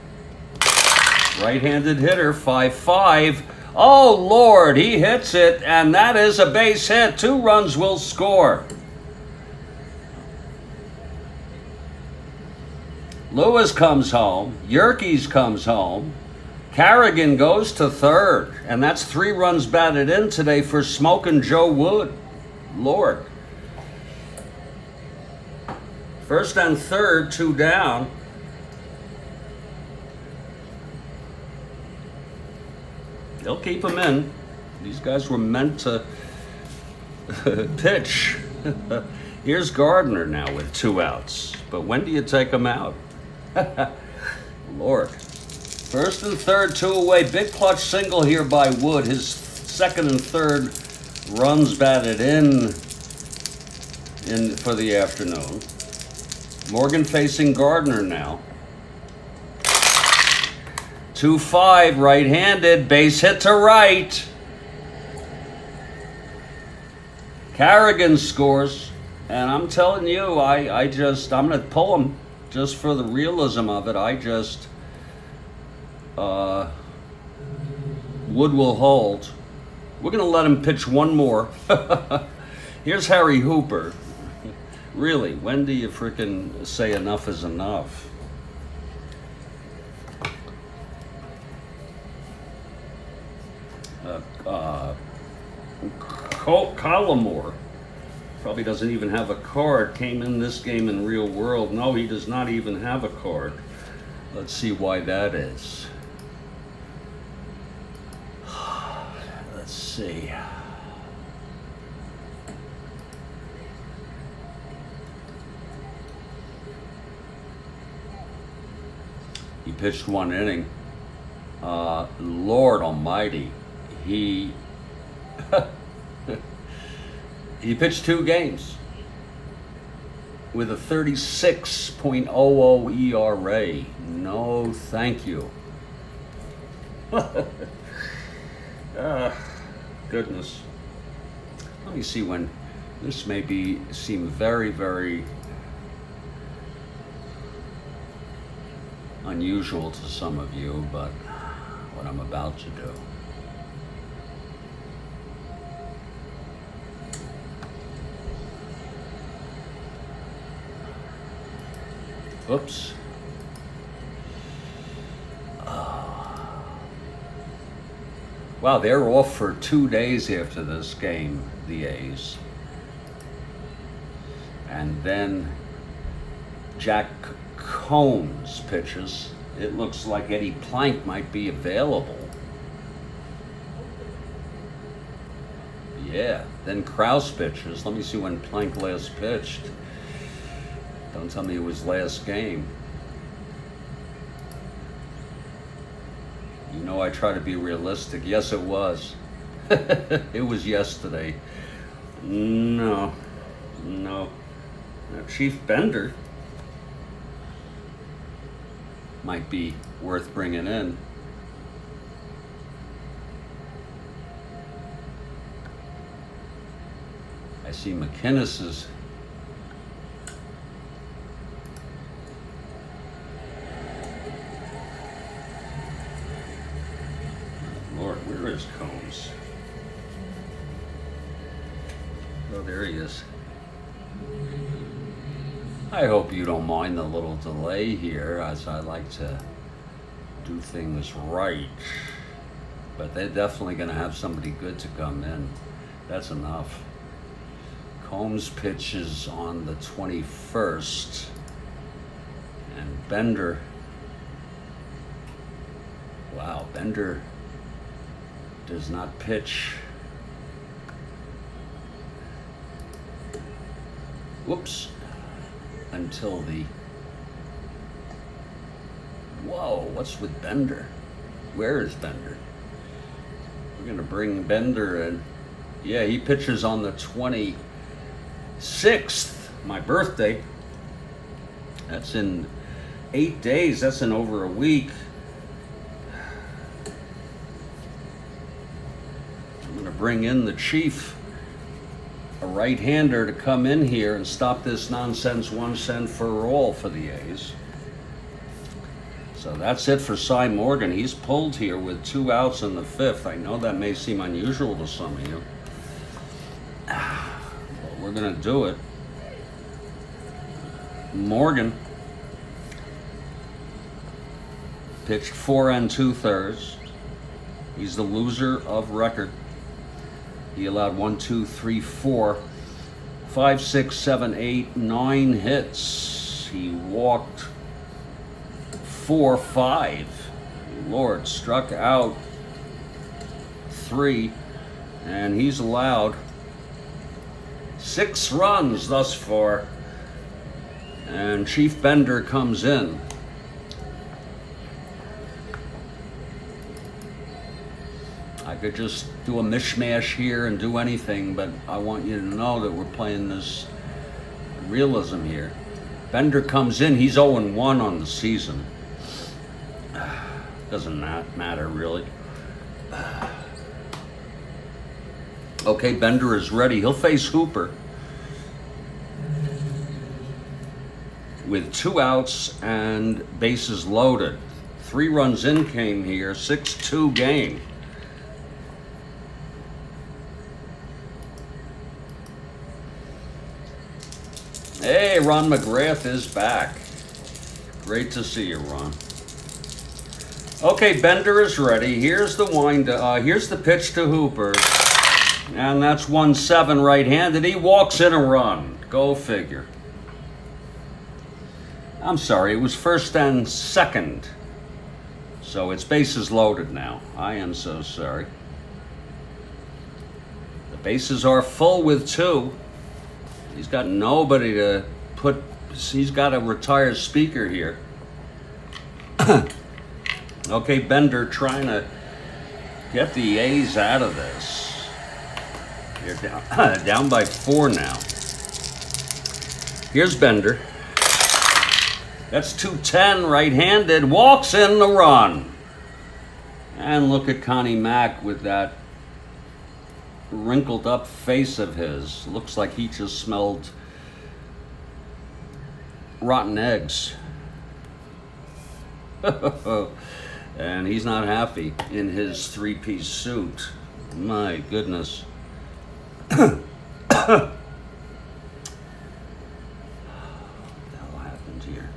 Right-handed hitter, 5-5. Oh, Lord, he hits it, and that is a base hit. 2 runs will score. Lewis comes home. Yerkes comes home. Carrigan goes to 3rd, and that's 3 runs batted in today for Smokin' Joe Wood. Lord. 1st and 3rd, 2 down. They'll keep him in. These guys were meant to pitch. Here's Gardner now with 2 outs. But when do you take him out? Lord. 1st and 3rd, 2 away. Big clutch single here by Wood. His 2nd and 3rd runs batted in for the afternoon. Morgan facing Gardner now. 2-5, right-handed, base hit to right. Carrigan scores, and I'm telling you, I'm going to pull him just for the realism of it. Wood will hold. We're going to let him pitch 1 more. Here's Harry Hooper. Really, when do you frickin' say enough is enough? Collimore probably doesn't even have a card. Came in this game in real world. No, he does not even have a card. Let's see why that is. Let's see. He pitched 1 inning. Lord Almighty, he he pitched 2 games with a 36.00 ERA. No, thank you. Goodness. Let me see when this may seem very, very unusual to some of you, but what I'm about to do. Oops. Wow, they're off for 2 days after this game, the A's. And then Jack Combs pitches. It looks like Eddie Plank might be available. Yeah, then Krause pitches. Let me see when Plank last pitched. Don't tell me it was last game. You know I try to be realistic. Yes, it was. It was yesterday. No. Now, Chief Bender might be worth bringing in. I see McInnes is Lord, where is Combs? Oh, there he is. I hope you don't mind the little delay here, as I like to do things right. But they're definitely going to have somebody good to come in. That's enough. Combs pitches on the 21st. And Bender Wow, Bender does not pitch. Whoops. Until the... Whoa, what's with Bender? Where is Bender? We're going to bring Bender in. Yeah, he pitches on the 26th, my birthday. That's in 8 days. That's in over a week. I'm going to bring in the chief, a right-hander, to come in here and stop this nonsense 1 cent for all for the A's. So that's it for Cy Morgan. He's pulled here with 2 outs in the 5th. I know that may seem unusual to some of you, but we're going to do it. Morgan pitched 4 2/3. He's the loser of record. He allowed 1, 2, 3, 4, 5, 6, 7, 8, 9 hits. He walked 4, 5. Lord, struck out 3, and he's allowed 6 runs thus far. And Chief Bender comes in. I could just do a mishmash here and do anything, but I want you to know that we're playing this realism here. Bender comes in, he's 0-1 on the season. Doesn't matter, really. Okay, Bender is ready. He'll face Hooper with 2 outs and bases loaded. 3 runs in came here, 6-2 game. Hey, Ron McGrath is back. Great to see you, Ron. Okay, Bender is ready. Here's the here's the pitch to Hooper. And that's 1-7 right-handed. He walks in a run. Go figure. I'm sorry, it was 1st and 2nd. So it's bases loaded now. I am so sorry. The bases are full with 2. He's got nobody to put. He's got a retired speaker here. Okay, Bender trying to get the A's out of this. They're down by 4 now. Here's Bender. That's 2-10 right-handed. Walks in the run. And look at Connie Mack with that wrinkled up face of his. Looks like he just smelled rotten eggs. And he's not happy in his 3-piece suit. My goodness. What the hell happened here?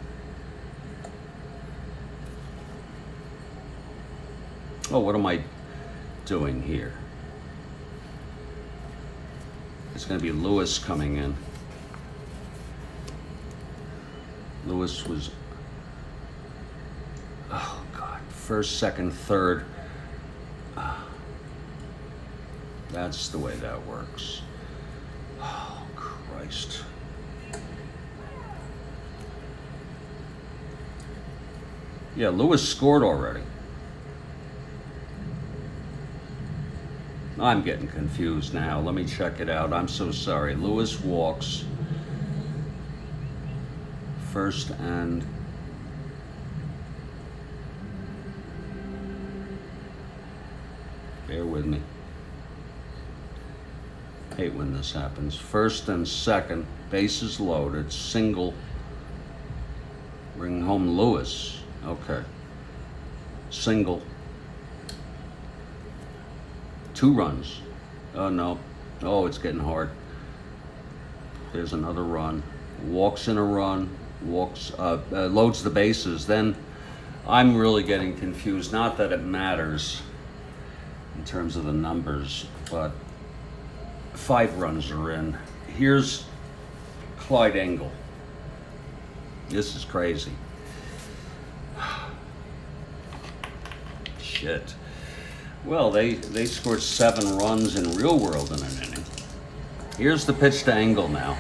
Oh, what am I doing here? It's going to be Lewis coming in. Lewis was, oh God, 1st, 2nd, 3rd. That's the way that works. Oh, Christ. Yeah, Lewis scored already. I'm getting confused now. Let me check it out. I'm so sorry. Lewis walks 1st and bear with me. Hate when this happens. 1st and 2nd, bases loaded, single. Bring home Lewis. Okay. Single. 2 runs. Oh, no. Oh, it's getting hard. There's another run. Walks in a run. Loads the bases. Then I'm really getting confused. Not that it matters in terms of the numbers, but 5 runs are in. Here's Clyde Engel. This is crazy. shit. Well, they scored 7 runs in real world in an inning. Here's the pitch to Engel now.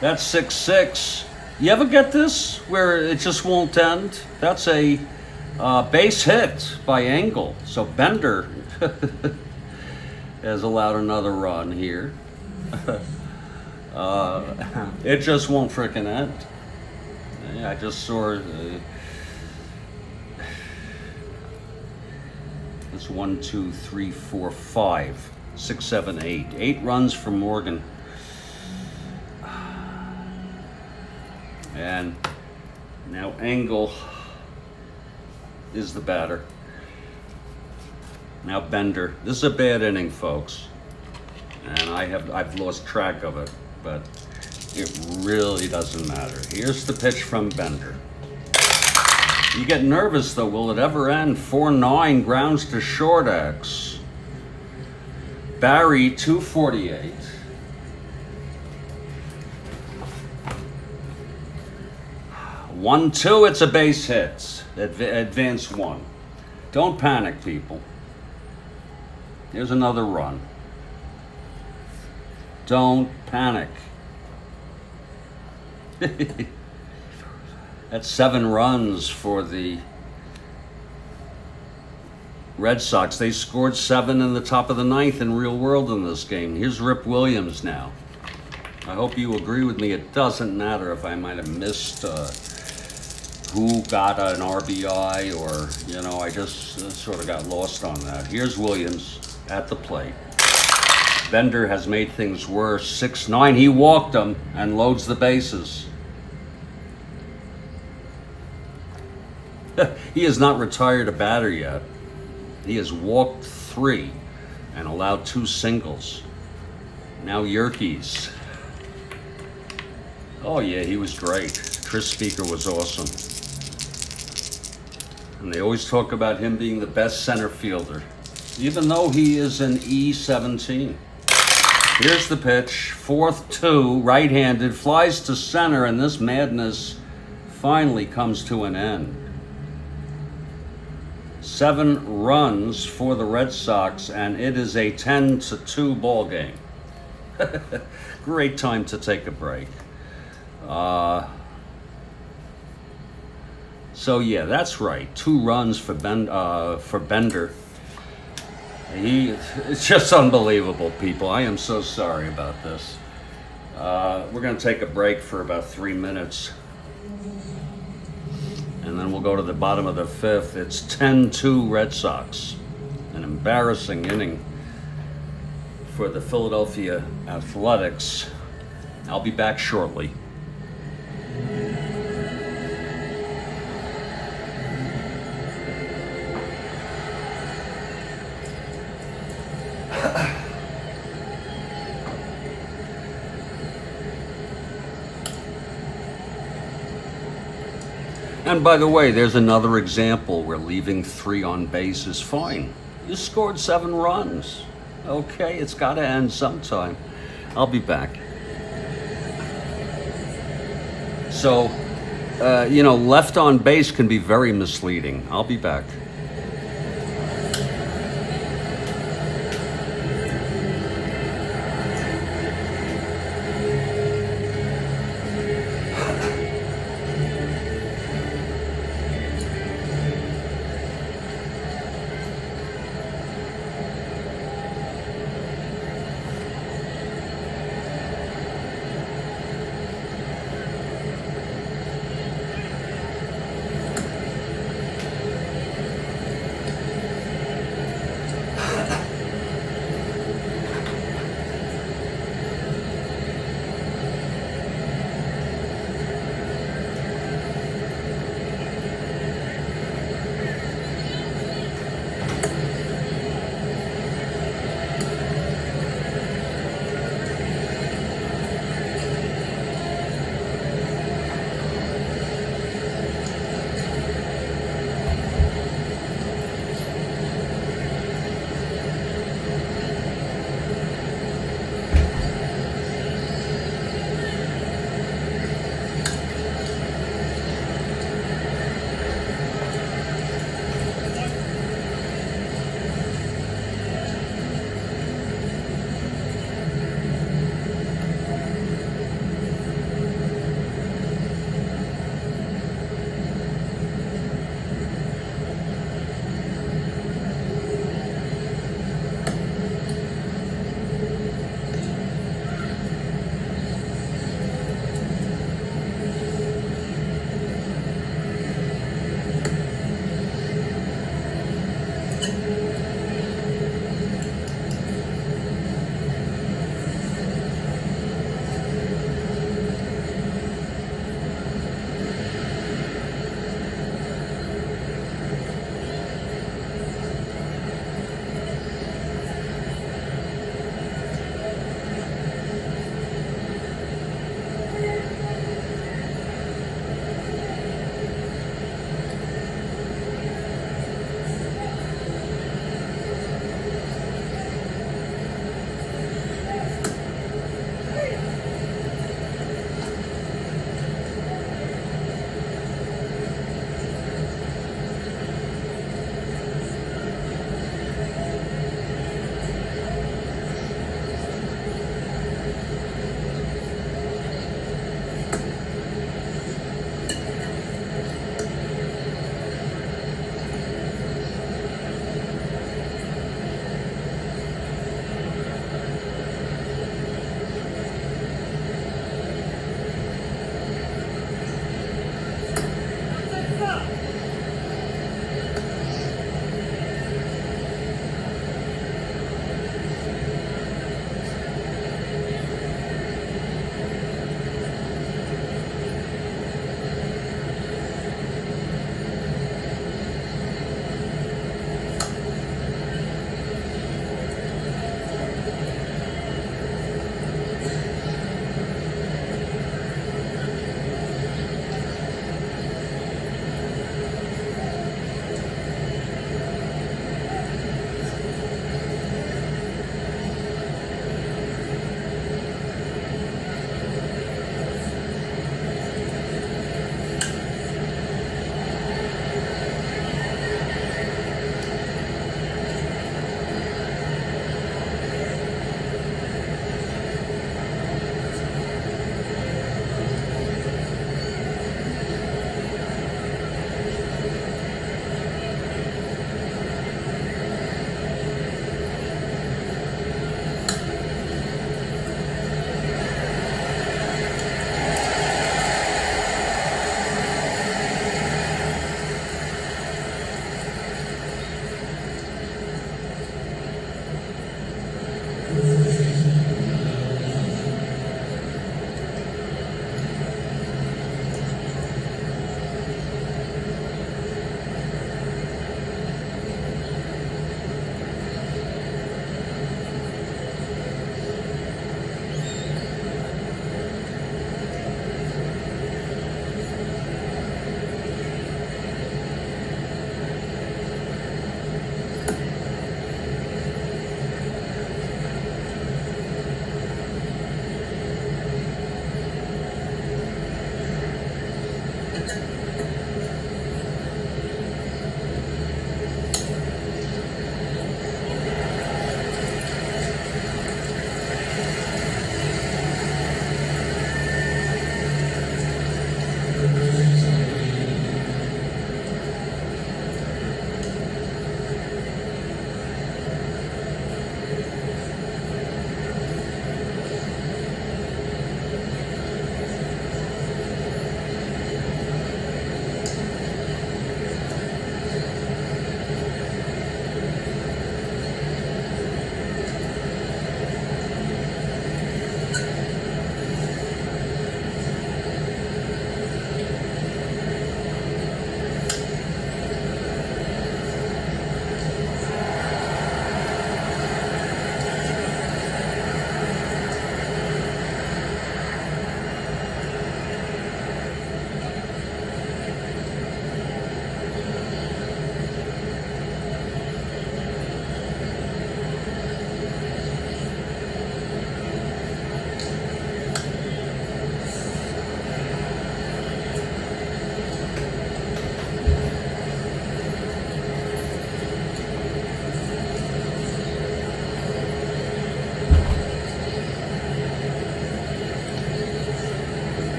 That's 6-6. You ever get this where it just won't end? That's a base hit by Engel. So Bender has allowed another run here. It just won't frickin' end. I just saw it's 1, 2, 3, 4, 5, 6, 7, 8. 8 runs for Morgan. And now Engel is the batter. Now Bender. This is a bad inning, folks. And I've lost track of it, but it really doesn't matter. Here's the pitch from Bender. You get nervous though, will it ever end? 4-9, grounds to short X. Barry, 248. One, two, it's a base hit. Advance 1. Don't panic, people. Here's another run. Don't panic. That's 7 runs for the Red Sox. They scored 7 in the top of the 9th in real world in this game. Here's Rip Williams now. I hope you agree with me. It doesn't matter if I might have missed who got an RBI or, you know, I just sort of got lost on that. Here's Williams at the plate. Bender has made things worse. 6-9, he walked him and loads the bases. He has not retired a batter yet. He has walked 3 and allowed 2 singles. Now Yerkes. Oh yeah, he was great. Chris Speaker was awesome. And they always talk about him being the best center fielder, even though he is an E17. Here's the pitch, 4-2, right-handed, flies to center, and this madness finally comes to an end. 7 runs for the Red Sox, and it is a 10-2 ball game. Great time to take a break. So yeah, that's right. 2 runs for Bender. It's just unbelievable, people. I am so sorry about this. We're going to take a break for about 3 minutes. And then we'll go to the bottom of the 5th. It's 10-2 Red Sox. An embarrassing inning for the Philadelphia Athletics. I'll be back shortly. And by the way, there's another example where leaving 3 on base is fine. You scored 7 runs. Okay, it's got to end sometime. I'll be back. So, left on base can be very misleading. I'll be back.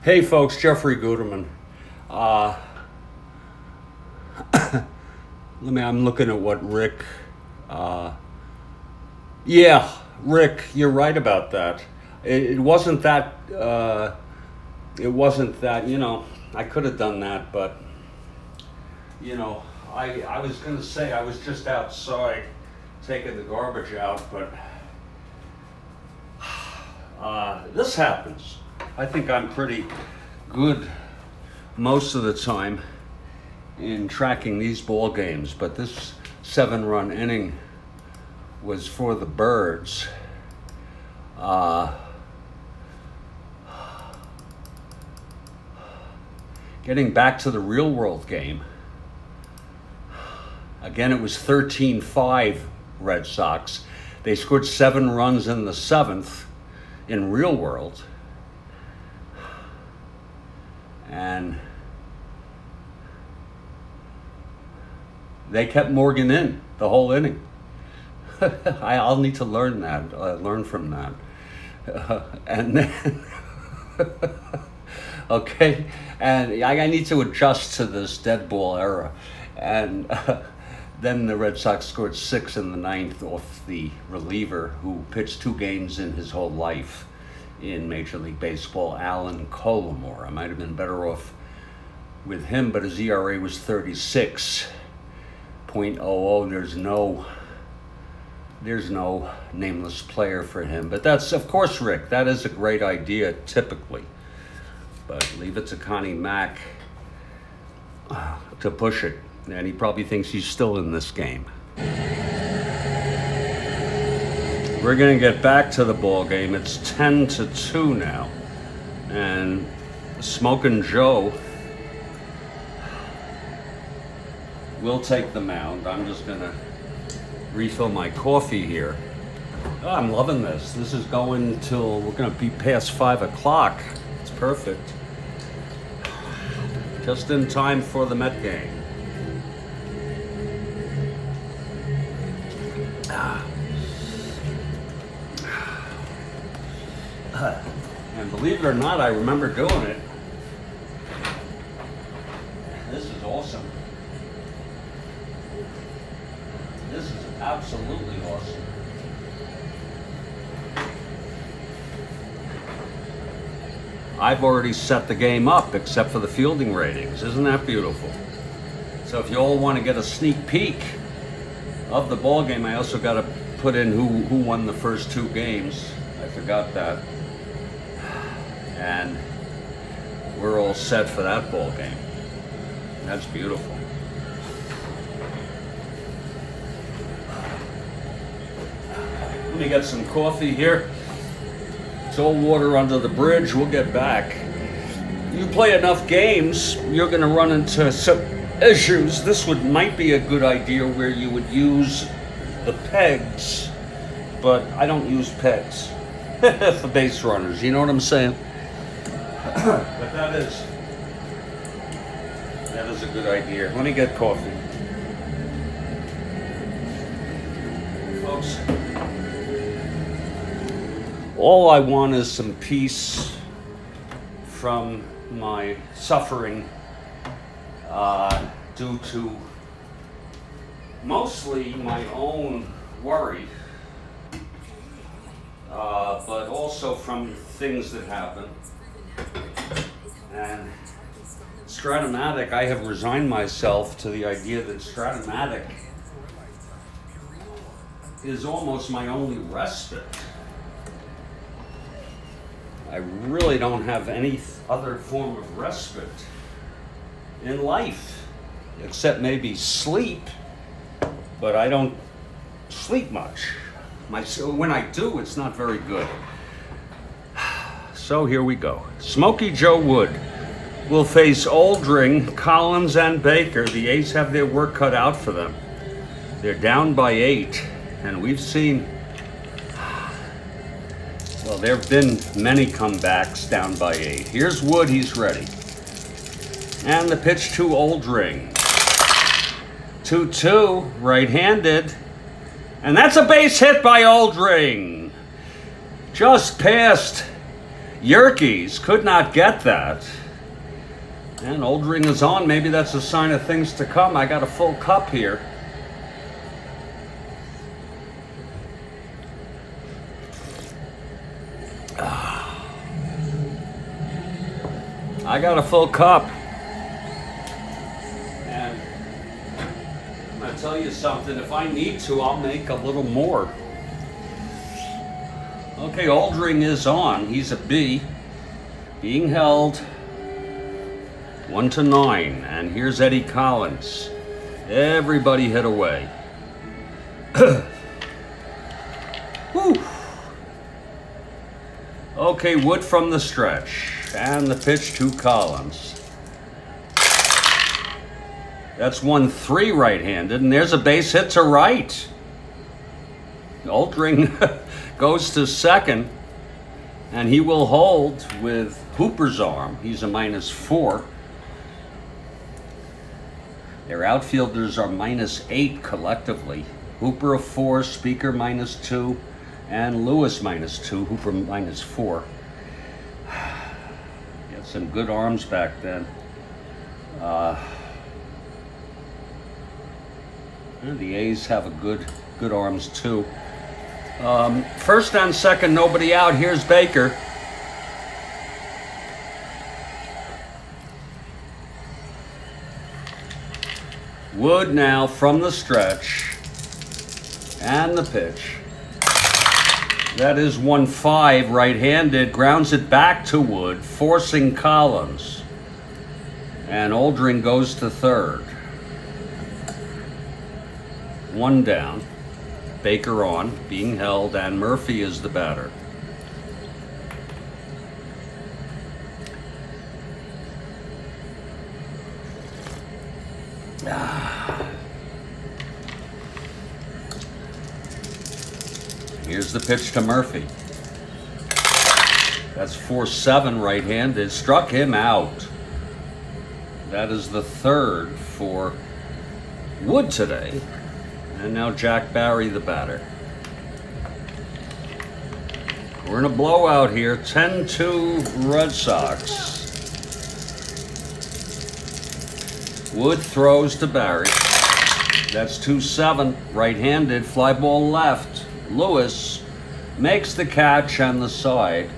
Hey folks, Jeffrey Guterman. I'm looking at what Rick, yeah, Rick, you're right about that. It wasn't that, I could have done that, but, I was going to say I was just outside taking the garbage out, but this happens. I think I'm pretty good most of the time in tracking these ball games, but this 7-run inning was for the birds. Getting back to the real world game, again it was 13-5 Red Sox. They scored 7 runs in the 7th in real world, and they kept Morgan in the whole inning. I'll need to learn from that. And then, okay, and I need to adjust to this dead ball era. And then the Red Sox scored 6 in the 9th off the reliever who pitched 2 games in his whole life in Major League Baseball, Alan Colomore. I might have been better off with him, but his ERA was 36.00. There's no nameless player for him. But that's, of course, Rick, that is a great idea typically. But leave it to Connie Mack to push it. And he probably thinks he's still in this game. We're going to get back to the ball game. It's 10-2 now. And Smokin' Joe will take the mound. I'm just going to refill my coffee here. Oh, I'm loving this. This is going till we're going to be past 5 o'clock. It's perfect. Just in time for the Met game. And believe it or not, I remember doing it. This is awesome. This is absolutely awesome. I've already set the game up except for the fielding ratings. Isn't that beautiful? So if you all want to get a sneak peek of the ball game, I also got to put in who won the first 2 games. I forgot that. And we're all set for that ball game. That's beautiful. Let me get some coffee here. It's all water under the bridge. We'll get back. You play enough games, you're going to run into some issues. This might be a good idea where you would use the pegs, but I don't use pegs for base runners. You know what I'm saying? But that is a good idea. Let me get coffee. Folks, all I want is some peace from my suffering due to mostly my own worry, but also from things that happen. And Strat-O-Matic, I have resigned myself to the idea that Strat-O-Matic is almost my only respite. I really don't have any other form of respite in life, except maybe sleep, but I don't sleep much. When I do, it's not very good. So here we go. Smokey Joe Wood will face Oldring, Collins, and Baker. The A's have their work cut out for them. They're down by 8, and we've seen, well, there have been many comebacks down by 8. Here's Wood, he's ready. And the pitch to Oldring. 2-2, right-handed. And that's a base hit by Oldring. Just past Yerkes could not get that. And Oldring is on. Maybe that's a sign of things to come. I got a full cup here. I got a full cup. And I'm going to tell you something. If I need to, I'll make a little more. Okay, Oldring is on. He's a B. Being held 1 to 9. And here's Eddie Collins. Everybody hit away. Whew. Okay, Wood from the stretch. And the pitch to Collins. That's 1-3 right-handed, and there's a base hit to right. Oldring goes to second, and he will hold with Hooper's arm. He's a -4. Their outfielders are -8 collectively. Hooper a 4, Speaker -2, and Lewis -2, Hooper -4. Get some good arms back then. The A's have a good arms too. First and second, nobody out. Here's Baker. Wood now from the stretch. And the pitch. That is 1-5 right-handed. Grounds it back to Wood, forcing Collins. And Oldring goes to third. 1 down. Baker on, being held, and Murphy is the batter. Here's the pitch to Murphy. That's 4-7 right-handed. Struck him out. That is the third for Wood today. And now Jack Barry, the batter. We're in a blowout here. 10-2 Red Sox. Wood throws to Barry. That's 2-7 right-handed. Fly ball left. Lewis makes the catch, and the side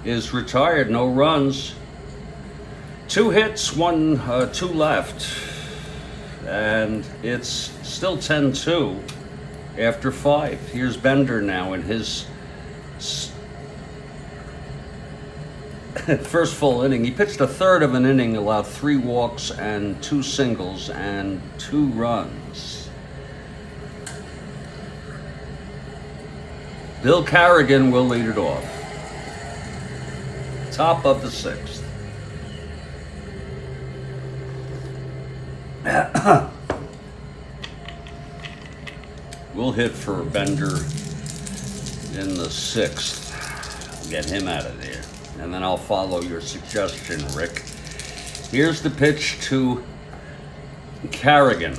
is retired. No runs. 2 hits, 2 left. And it's still 10-2 after 5. Here's Bender now in his first full inning. He pitched a third of an inning, allowed 3 walks and 2 singles and 2 runs. Bill Carrigan will lead it off. Top of the 6th. We'll hit for Bender in the 6th. Get him out of there. And then I'll follow your suggestion, Rick. Here's the pitch to Carrigan.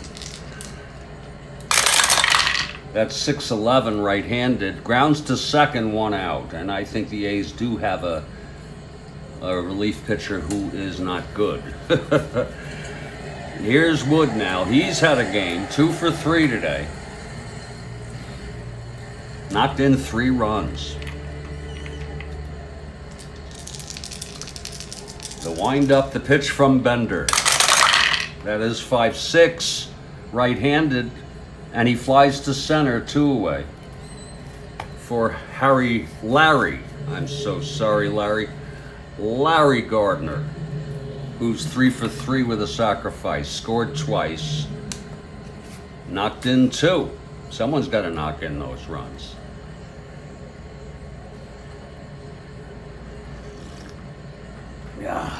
That's 6-11 right-handed. Grounds to second, 1 out. And I think the A's do have a relief pitcher who is not good. Here's Wood now. He's had a game. 2 for 3 today. Knocked in 3 runs. The wind-up, the pitch from Bender. That is 5-6, right-handed, and he flies to center, 2 away. For Larry, I'm so sorry, Larry Gardner, who's 3 for 3 with a sacrifice, scored twice, knocked in 2. Someone's got to knock in those runs. Yeah.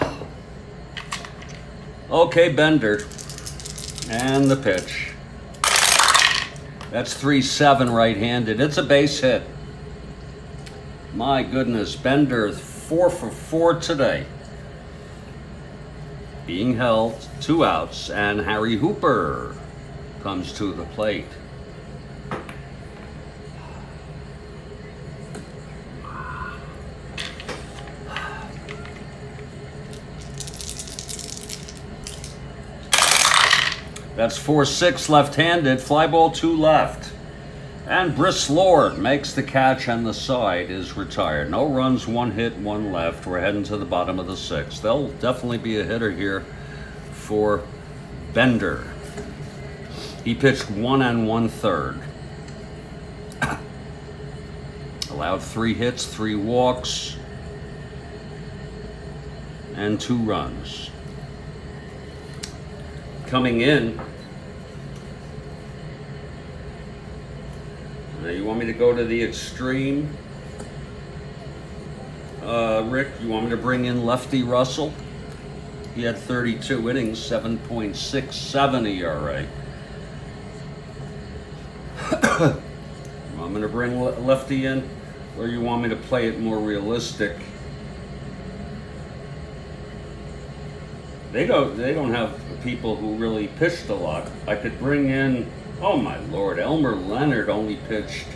Okay, Bender. And the pitch. That's 3-7 right-handed. It's a base hit. My goodness, Bender 4 for 4 today. Being held, 2 outs, and Harry Hooper comes to the plate. That's 4-6 left-handed, fly ball 2 left. And Briss Lord makes the catch, and the side is retired. No runs, 1 hit, 1 left. We're heading to the bottom of the 6th. There'll definitely be a hitter here for Bender. He pitched 1 1/3. Allowed 3 hits, 3 walks, and 2 runs. Coming in, now you want me to go to the extreme? Rick, you want me to bring in Lefty Russell? He had 32 innings, 7.67 ERA. I'm going to bring Lefty in, or you want me to play it more realistic? They don't have people who really pitched a lot. I could bring in, oh my Lord, Elmer Leonard only pitched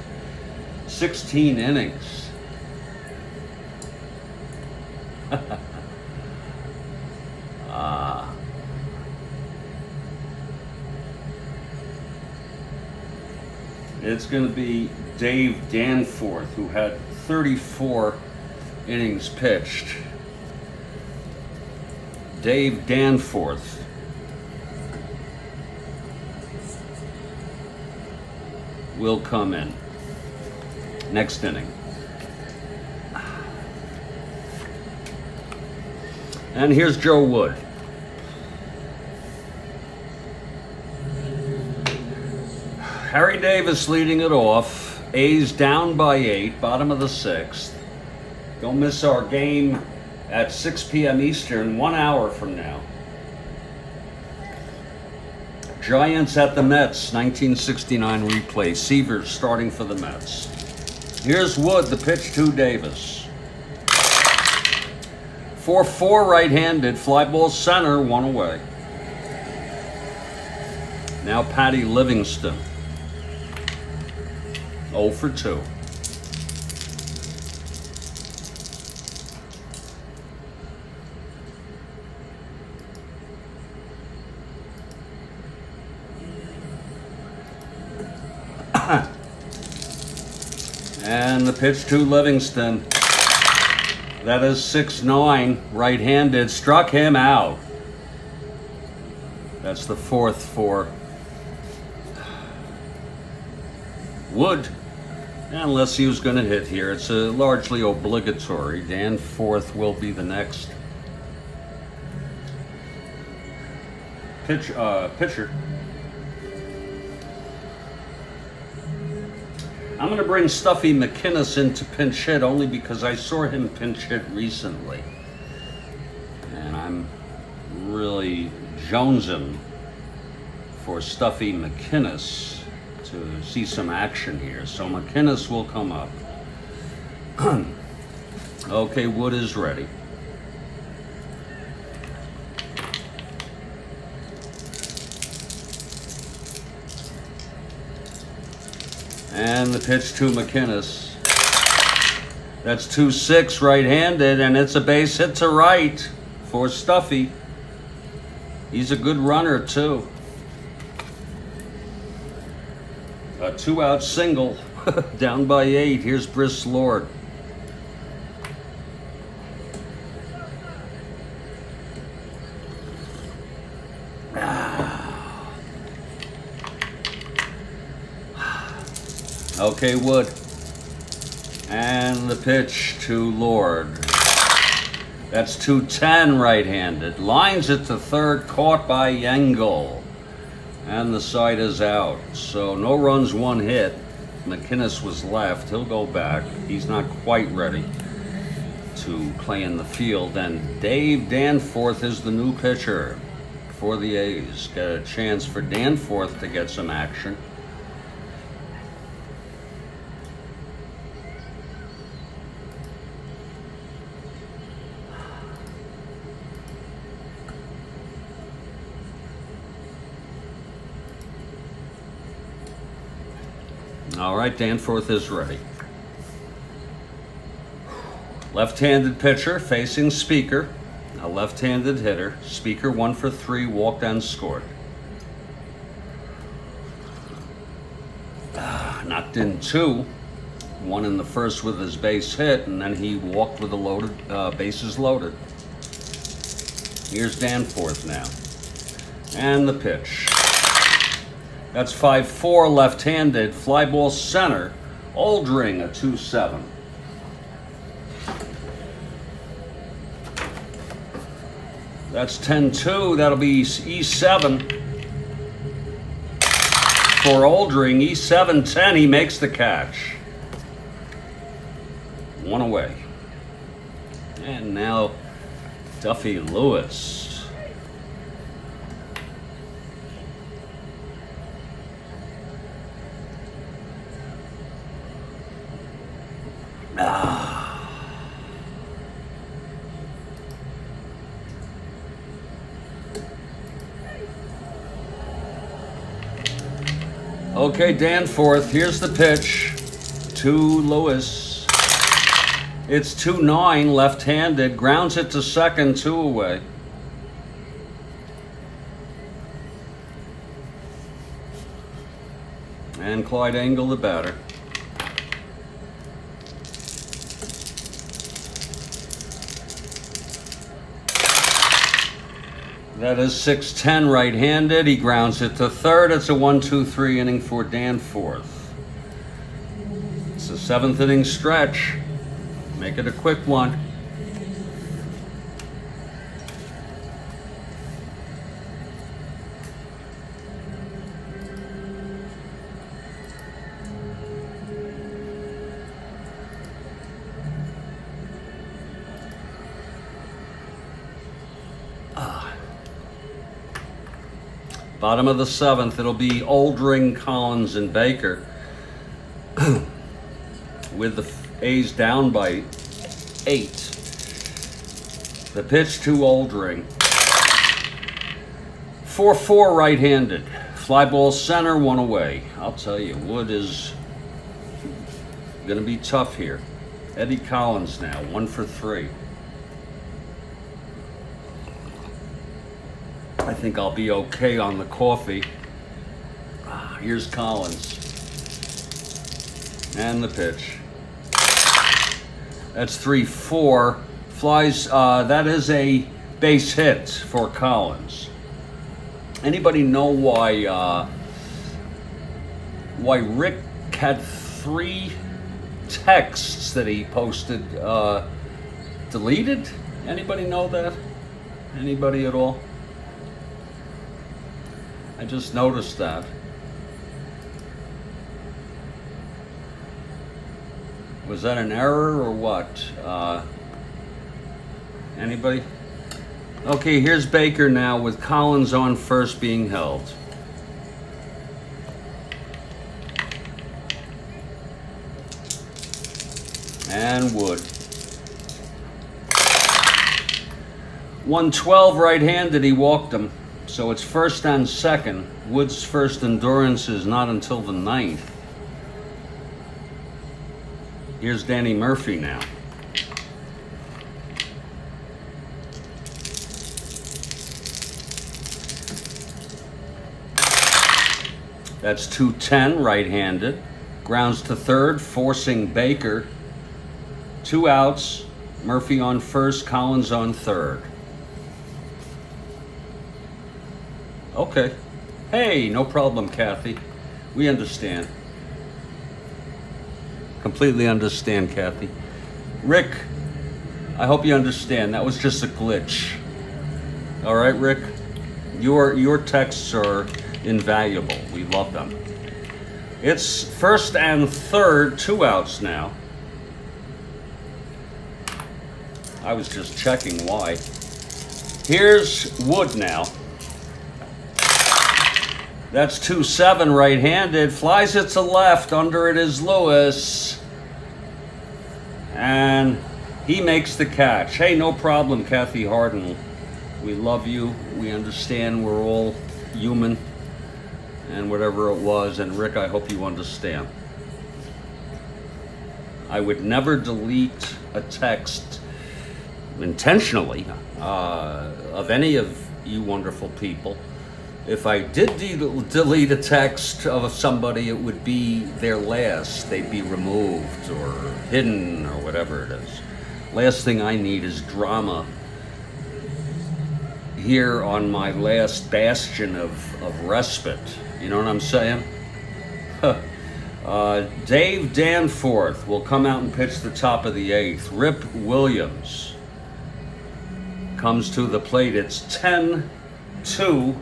16 innings. It's going to be Dave Danforth, who had 34 innings pitched. Dave Danforth. Will come in next inning. And here's Joe Wood. Harry Davis leading it off. A's down by 8, bottom of the 6th. Don't miss our game at 6 p.m. Eastern, 1 hour from now. Giants at the Mets, 1969 replay. Seavers starting for the Mets. Here's Wood, the pitch to Davis. 4-4 right-handed, fly ball center, 1 away. Now Patty Livingston. 0 for 2. And the pitch to Livingston. That is 6-9, right-handed, struck him out. That's the 4th for Wood. Unless he was going to hit here. It's a largely obligatory. Danforth will be the next pitcher. I'm going to bring Stuffy McInnes in to pinch hit only because I saw him pinch hit recently. And I'm really jonesing for Stuffy McInnes to see some action here. So McInnes will come up. Okay, Wood is ready. And the pitch to McInnes. That's 2-6 right-handed, and it's a base hit to right for Stuffy. He's a good runner, too. A 2-out single, down by 8. Here's Briss Lord. Okay, Wood. And the pitch to Lord. That's 2-10 right-handed. Lines it to third, caught by Yengel. And the side is out. So no runs, 1 hit. McInnes was left. He'll go back. He's not quite ready to play in the field. And Dave Danforth is the new pitcher for the A's. Got a chance for Danforth to get some action. All right, Danforth is ready. Left-handed pitcher facing Speaker, a left-handed hitter. Speaker 1 for 3, walked and scored. knocked in 2. 1 in the first with his base hit, and then he walked with the loaded, bases loaded. Here's Danforth now. And the pitch. That's 5-4 left-handed. Fly ball center. Oldring, a 2-7. That's 10-2. That'll be E7 for Oldring. E7-10. He makes the catch. 1 away. And now Duffy Lewis. Okay, Danforth, here's the pitch to Lewis. It's 2-9, left-handed, grounds it to second, 2 away. And Clyde Engel, the batter. That is 6-10 right-handed. He grounds it to third. It's a 1-2-3 inning for Danforth. It's a 7th inning stretch. Make it a quick one. Bottom of the 7th, it'll be Oldring, Collins, and Baker. With the A's down by 8. The pitch to Oldring. 4-4 right-handed. Fly ball center, 1 away. I'll tell you, Wood is going to be tough here. Eddie Collins now, 1 for 3. I think I'll be okay on the coffee. Here's Collins. And the pitch. That's 3-4. Flies, that is a base hit for Collins. Anybody know why Rick had 3 texts that he posted deleted? Anybody know that? Anybody at all? I just noticed that. Was that an error or what? Anybody? Okay, here's Baker now with Collins on first being held. And Wood. 112 right-handed, he walked him. So it's first and second. Wood's first endurance is not until the 9th. Here's Danny Murphy now. That's 2-10 right-handed. Grounds to third, forcing Baker. 2 outs. Murphy on first, Collins on third. Okay. Hey, no problem, Kathy. We understand. Completely understand, Kathy. Rick, I hope you understand. That was just a glitch. All right, Rick? Your texts are invaluable. We love them. It's first and third, 2 outs now. I was just checking why. Here's Wood now. That's 2-7 right-handed. Flies it to left. Under it is Lewis. And he makes the catch. Hey, no problem, Kathy Harden. We love you. We understand we're all human. And whatever it was. And Rick, I hope you understand. I would never delete a text intentionally of any of you wonderful people. If I did delete a text of somebody, it would be their last. They'd be removed or hidden or whatever it is. Last thing I need is drama here on my last bastion of respite. You know what I'm saying? Dave Danforth will come out and pitch the top of the 8th. Rip Williams comes to the plate. It's 10-2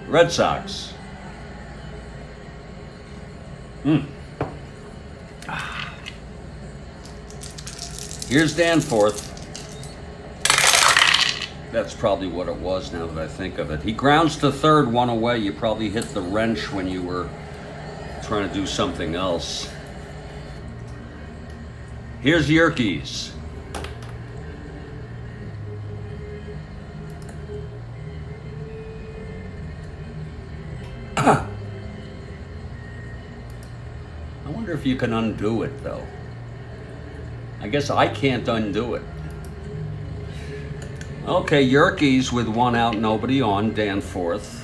Red Sox. Here's Danforth. That's probably what it was now that I think of it. He grounds to third, one away. You probably hit the wrench when you were trying to do something else. Here's Yerkes. I wonder if you can undo it, though. I guess I can't undo it. Okay, Yerkes with 1 out, nobody on, Danforth.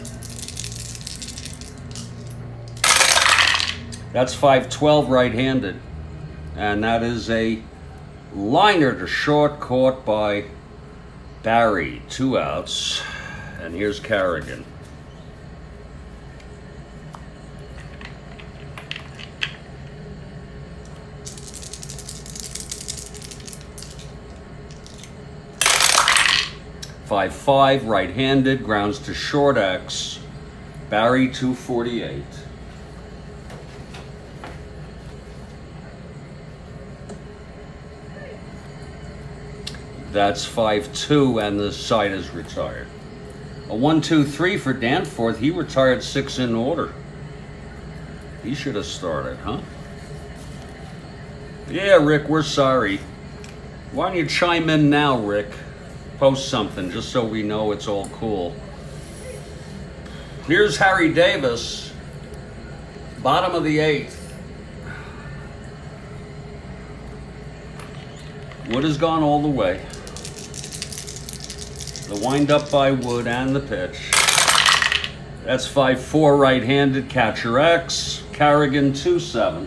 That's 5-12 right-handed. And that is a liner to short caught by Barry. 2 outs. And here's Carrigan. .55 right-handed, grounds to short X. Barry 248. That's 5-2, and the side is retired. A 1-2-3 for Danforth. He retired 6 in order. He should have started, huh? Yeah, Rick, we're sorry. Why don't you chime in now, Rick? Post something just so we know it's all cool. Here's Harry Davis, bottom of the 8th. Wood has gone all the way. The wind up by Wood and the pitch. That's 5-4 right-handed, catcher X. Carrigan 2-7.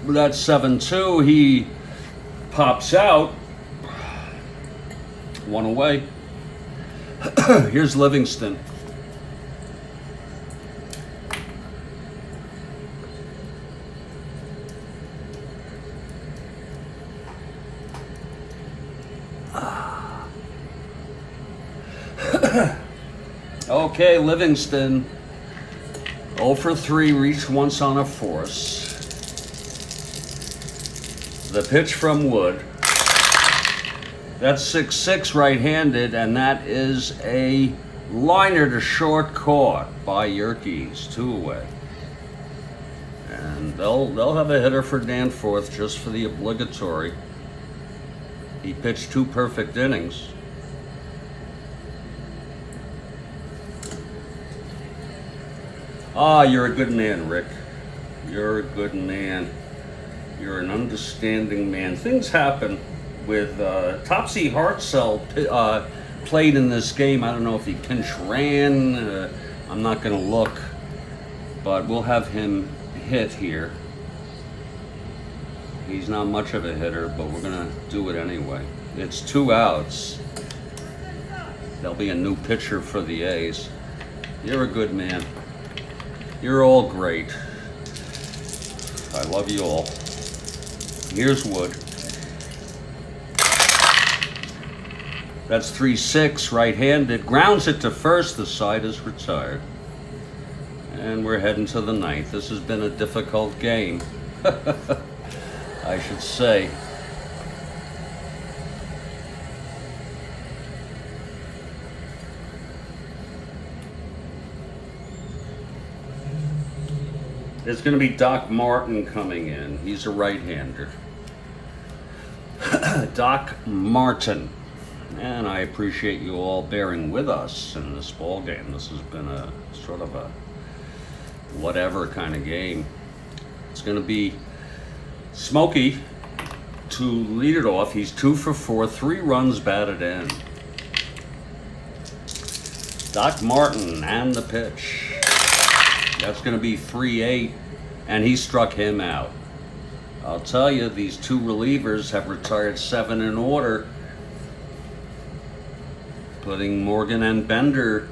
That's 7-2. He pops out. 1 away. Here's Livingston. Okay, Livingston. 0 for 3, reached once on a force. The pitch from Wood. That's 6-6 right-handed, and that is a liner to short caught by Yerkes, 2 away. And they'll have a hitter for Danforth just for the obligatory. He pitched 2 perfect innings. Ah, you're a good man, Rick. You're a good man. You're an understanding man. Things happen with Topsy Hartzell played in this game. I don't know if he pinch ran. I'm not going to look, but we'll have him hit here. He's not much of a hitter, but we're going to do it anyway. It's 2 outs. There'll be a new pitcher for the A's. You're a good man. You're all great. I love you all. Here's Wood. That's 3-6 right-handed. Grounds it to first. The side is retired. And we're heading to the 9th. This has been a difficult game, I should say. There's going to be Doc Martin coming in. He's a right-hander. Doc Martin. And I appreciate you all bearing with us in this ball game. This has been a sort of a whatever kind of game. It's going to be Smokey to lead it off. He's 2 for 4, 3 runs batted in. Doc Martin and the pitch. That's going to be 3-8, and he struck him out. I'll tell you, these two relievers have retired 7 in order, putting Morgan and Bender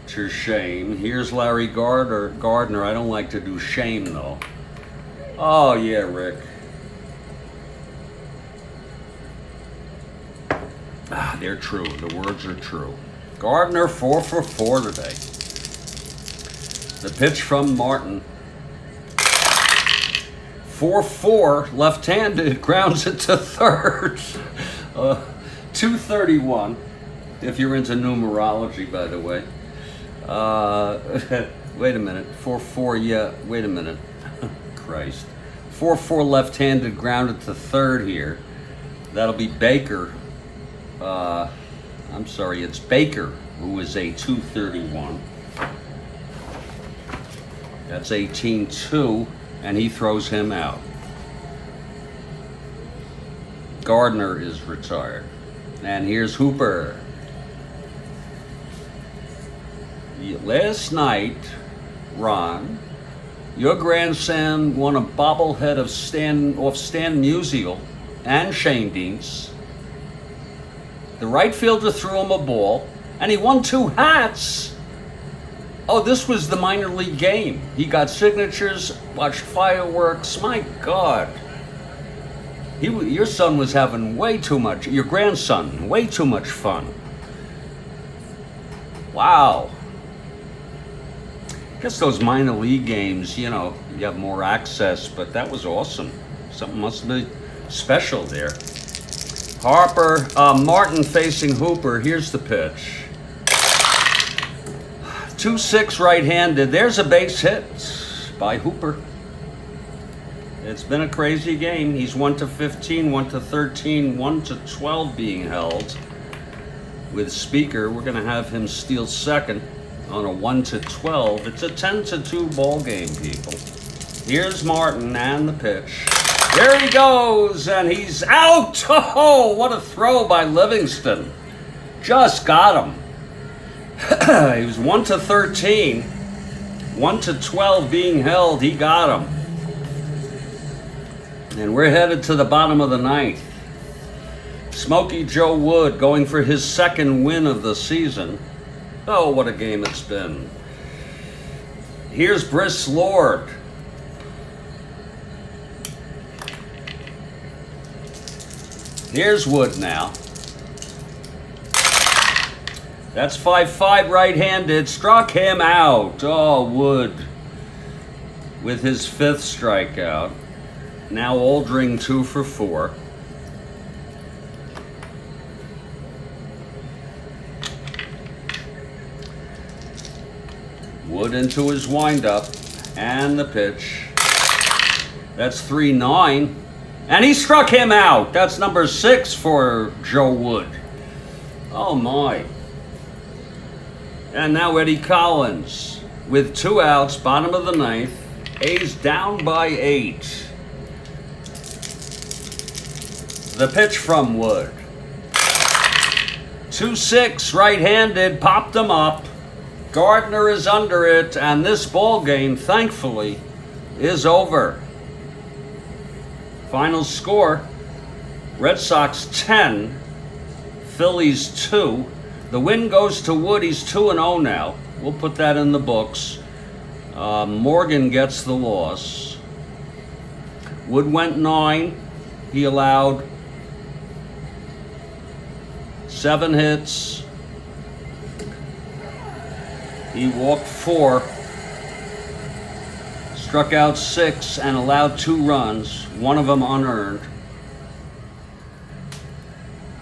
to shame. Here's Larry Gardner. I don't like to do shame, though. Oh, yeah, Rick. They're true. The words are true. Gardner 4 for 4 today. The pitch from Martin. 4-4, left-handed, grounds it to third. 231, if you're into numerology, by the way. Wait a minute. 4-4, yeah, wait a minute. Christ. 4-4 left-handed, grounded to third here. That'll be Baker. I'm sorry, it's Baker, who is a 231. That's 18-2, and he throws him out. Gardner is retired. And here's Hooper. Last night, Ron, your grandson won a bobblehead of Stan Musial and Shane Deans. The right fielder threw him a ball, and he won 2 hats. Oh, this was the minor league game. He got signatures, watched fireworks. My God. Your son was having way too much, your grandson, way too much fun. Wow. I guess those minor league games, you know, you have more access, but that was awesome. Something must be special there. Martin facing Hooper. Here's the pitch. 2-6 right-handed. There's a base hit by Hooper. It's been a crazy game. He's 1-15, 1-13, 1-12 being held. With Speaker, we're going to have him steal second on a 1-12. It's a 10-2 ball game, people. Here's Martin and the pitch. There he goes, and he's out. Oh, what a throw by Livingston. Just got him. He was 1-13, 1-12 being held. He got him. And we're headed to the bottom of the ninth. Smokey Joe Wood going for his second win of the season. Oh, what a game it's been. Here's Briss Lord. Here's Wood now. That's 5-5 right-handed. Struck him out. Oh, Wood with his 5th strikeout. Now Aldring 2 for 4. Wood into his windup and the pitch. That's 3-9. And he struck him out. That's number 6 for Joe Wood. Oh my. And now Eddie Collins with 2 outs, bottom of the ninth. A's down by 8. The pitch from Wood. 2-6 right-handed, popped him up. Gardner is under it, and this ball game, thankfully, is over. Final score, Red Sox 10, Phillies 2. The win goes to Wood. He's 2-0 now. We'll put that in the books. Morgan gets the loss. Wood went 9. He allowed 7 hits. He walked 4. Struck out 6 and allowed 2 runs, one of them unearned.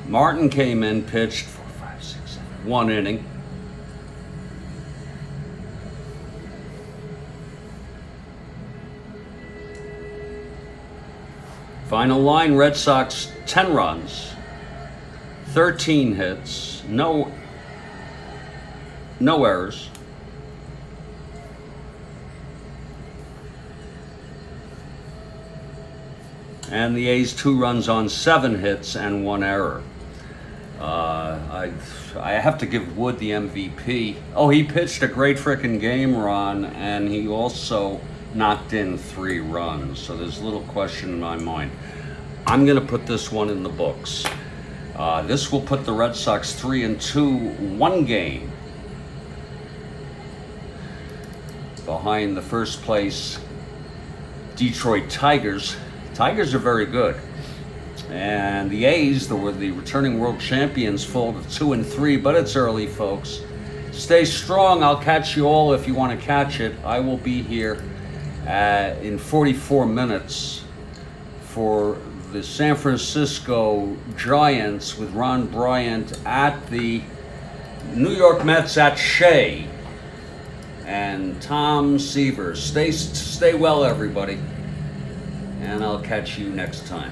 Martin came in, pitched 4, 5, 6, 7, 1 inning. Final line, Red Sox 10 runs, 13 hits, no errors. And the A's 2 runs on 7 hits and 1 error. I have to give Wood the MVP. Oh, he pitched a great frickin' game, Ron, and he also knocked in 3 runs. So there's little question in my mind. I'm gonna put this one in the books. This will put the Red Sox 3-2, 1 game behind the first place Detroit Tigers. Tigers are very good. And the A's, the returning world champions, fall to 2-3, but it's early, folks. Stay strong. I'll catch you all if you want to catch it. I will be here in 44 minutes for the San Francisco Giants with Ron Bryant at the New York Mets at Shea and Tom Seaver. Stay well, everybody, and I'll catch you next time.